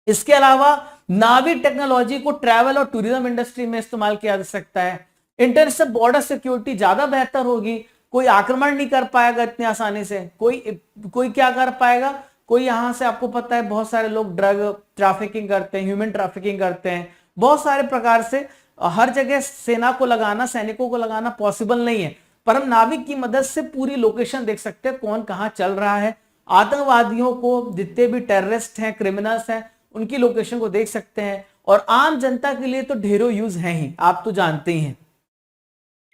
S1: इसके अलावा नाविक टेक्नोलॉजी को ट्रैवल और टूरिज्म इंडस्ट्री में इस्तेमाल किया जा सकता है। इंटरनेशनल बॉर्डर सिक्योरिटी ज्यादा बेहतर होगी, कोई आक्रमण नहीं कर पाएगा इतनी आसानी से। कोई क्या कर पाएगा, कोई यहां से, आपको पता है बहुत सारे लोग ड्रग ट्रैफिकिंग करते हैं, ह्यूमन ट्रैफिकिंग करते हैं, बहुत सारे प्रकार से हर जगह सेना को लगाना, सैनिकों को लगाना पॉसिबल नहीं है। पर हम नाविक की मदद से पूरी लोकेशन देख सकते हैं, कौन कहां चल रहा है। आतंकवादियों को, जितने भी टेररिस्ट हैं, क्रिमिनल्स हैं, उनकी लोकेशन को देख सकते हैं। और आम जनता के लिए तो ढेरों यूज है ही, आप तो जानते ही हैं।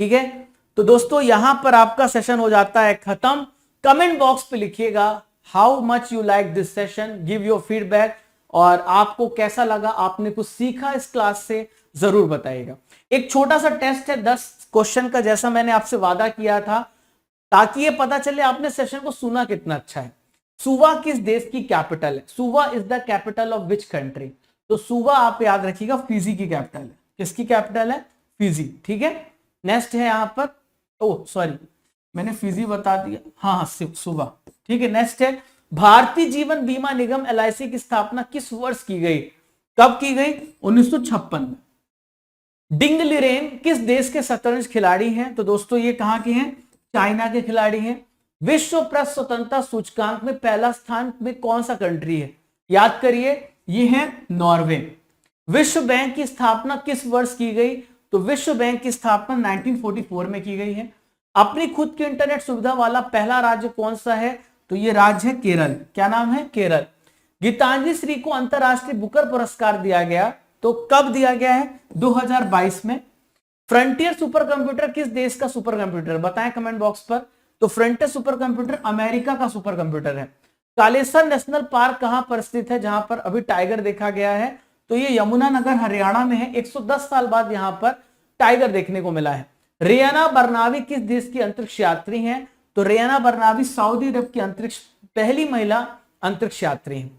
S1: ठीक है, तो दोस्तों यहां पर आपका सेशन हो जाता है खत्म। कमेंट बॉक्स पे लिखिएगा how much you like this session, give your feedback, और आपको कैसा लगा, आपने कुछ सीखा इस क्लास से, जरूर बताइएगा। एक छोटा सा टेस्ट है 10 क्वेश्चन का, जैसा मैंने आपसे वादा किया था, ताकि ये पता चले आपने सेशन को सुना कितना अच्छा है। सुवा किस देश की कैपिटल है? सुवा is the capital of which country? तो सुवा आप याद रखिएगा फिजी की कैपिटल है। किसकी कैपिटल है? फिजी। ठीक है, नेक्स्ट है यहां पर, ओ सॉरी मैंने फिजी बता दिया, हाँ सुवा। ठीक है, नेक्स्ट है भारतीय जीवन बीमा निगम LIC की स्थापना किस वर्ष की गई? कब की गई? 1956 में। डिंग लिरेन किस देश के शतरंज खिलाड़ी हैं? तो दोस्तों ये कहां के हैं? चाइना के खिलाड़ी हैं। विश्व प्रेस स्वतंत्रता सूचकांक में पहला स्थान में कौन सा कंट्री है? याद करिए, ये है नॉर्वे। विश्व बैंक की स्थापना किस वर्ष की गई? तो विश्व बैंक की स्थापना 1944 में की गई है। अपनी खुद की इंटरनेट सुविधा वाला पहला राज्य कौन सा है? तो ये राज्य है केरल। क्या नाम है? केरल। गीतांजलि श्री को अंतरराष्ट्रीय बुकर पुरस्कार दिया गया, तो कब दिया गया है? 2022 में। फ्रंटियर सुपर कंप्यूटर किस देश का सुपर कंप्यूटर? बताएं कमेंट बॉक्स पर। तो फ्रंटियर सुपर कंप्यूटर अमेरिका का सुपर कंप्यूटर है। कालेसर नेशनल पार्क कहां पर स्थित है, जहां पर अभी टाइगर देखा गया है? तो ये यमुनानगर हरियाणा में है। 110 साल बाद यहां पर टाइगर देखने को मिला है। रेयाना बरनावी किस देश की अंतरिक्ष यात्री हैं? तो रेयाना बरनावी सऊदी अरब की पहली महिला अंतरिक्ष यात्री है।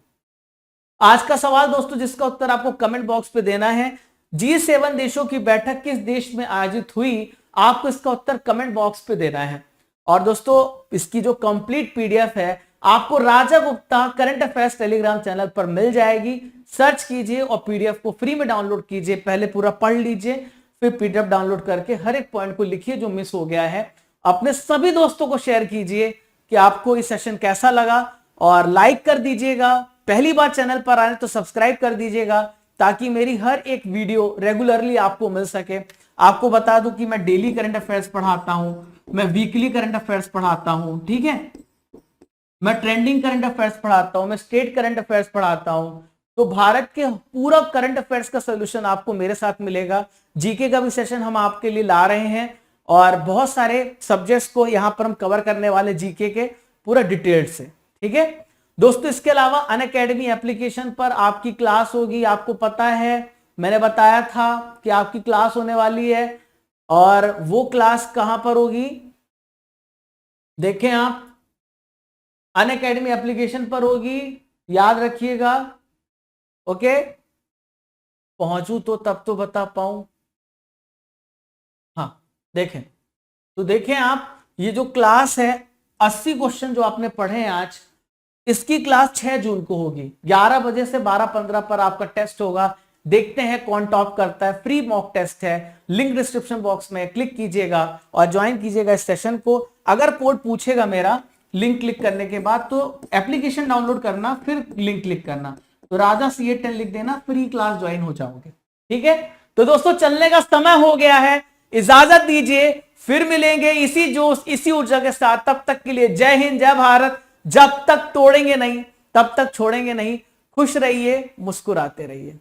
S1: आज का सवाल दोस्तों, जिसका उत्तर आपको कमेंट बॉक्स पे देना है, G7 देशों की बैठक किस देश में आयोजित हुई? आपको इसका उत्तर कमेंट बॉक्स पे देना है। और दोस्तों इसकी जो कंप्लीट PDF है आपको Raja Gupta current affairs Telegram channel पर मिल जाएगी। सर्च कीजिए और PDF को फ्री में डाउनलोड कीजिए। पहले पूरा पढ़ लीजिए, फिर PDF डाउनलोड करके हर एक पॉइंट को लिखिए जो मिस हो गया है। अपने सभी दोस्तों को शेयर कीजिए कि आपको ये सेशन कैसा लगा, और लाइक कर दीजिएगा। पहली बार चैनल पर आए तो सब्सक्राइब कर दीजिएगा, ताकि मेरी हर एक वीडियो रेगुलरली आपको मिल सके। आपको बता दूं कि मैं डेली करंट अफेयर्स पढ़ाता हूं, मैं वीकली करंट अफेयर्स पढ़ाता हूं, ठीक है, मैं ट्रेंडिंग करंट अफेयर्स पढ़ाता हूं, मैं स्टेट करंट अफेयर्स पढ़ाता हूं। तो भारत के पूरा करंट अफेयर्स का सोल्यूशन आपको मेरे साथ मिलेगा। जीके का भी सेशन हम आपके लिए ला रहे हैं, और बहुत सारे सब्जेक्ट्स को यहां पर हम कवर करने वाले जीके के पूरा डिटेल से। ठीक है दोस्तों, इसके अलावा अनअकैडमी एप्लीकेशन पर आपकी क्लास होगी। आपको पता है मैंने बताया था कि आपकी क्लास होने वाली है, और वो क्लास कहां पर होगी? देखें आप, अनअकैडमी एप्लीकेशन पर होगी, याद रखिएगा। ओके, पहुंचू तो तब तो बता पाऊं। हाँ देखें, तो देखें आप, ये जो क्लास है 80 क्वेश्चन जो आपने पढ़े हैं आज, इसकी क्लास 6 जून को होगी। 11 बजे से 12:15 पर आपका टेस्ट होगा। देखते हैं कौन टॉप करता है। फ्री मॉक टेस्ट है, लिंक डिस्क्रिप्शन बॉक्स में, क्लिक कीजिएगा और ज्वाइन कीजिएगा इस सेशन को। अगर कोड पूछेगा मेरा लिंक क्लिक करने के बाद, तो एप्लीकेशन डाउनलोड करना, फिर लिंक क्लिक करना, तो राजा C810 लिख देना, फ्री क्लास ज्वाइन हो जाओगे। ठीक है, तो दोस्तों चलने का समय हो गया है, इजाजत दीजिए, फिर मिलेंगे इसी जोश इसी ऊर्जा के साथ। तब तक के लिए जय हिंद, जय भारत। जब तक तोड़ेंगे नहीं तब तक छोड़ेंगे नहीं। खुश रहिए, मुस्कुराते रहिए।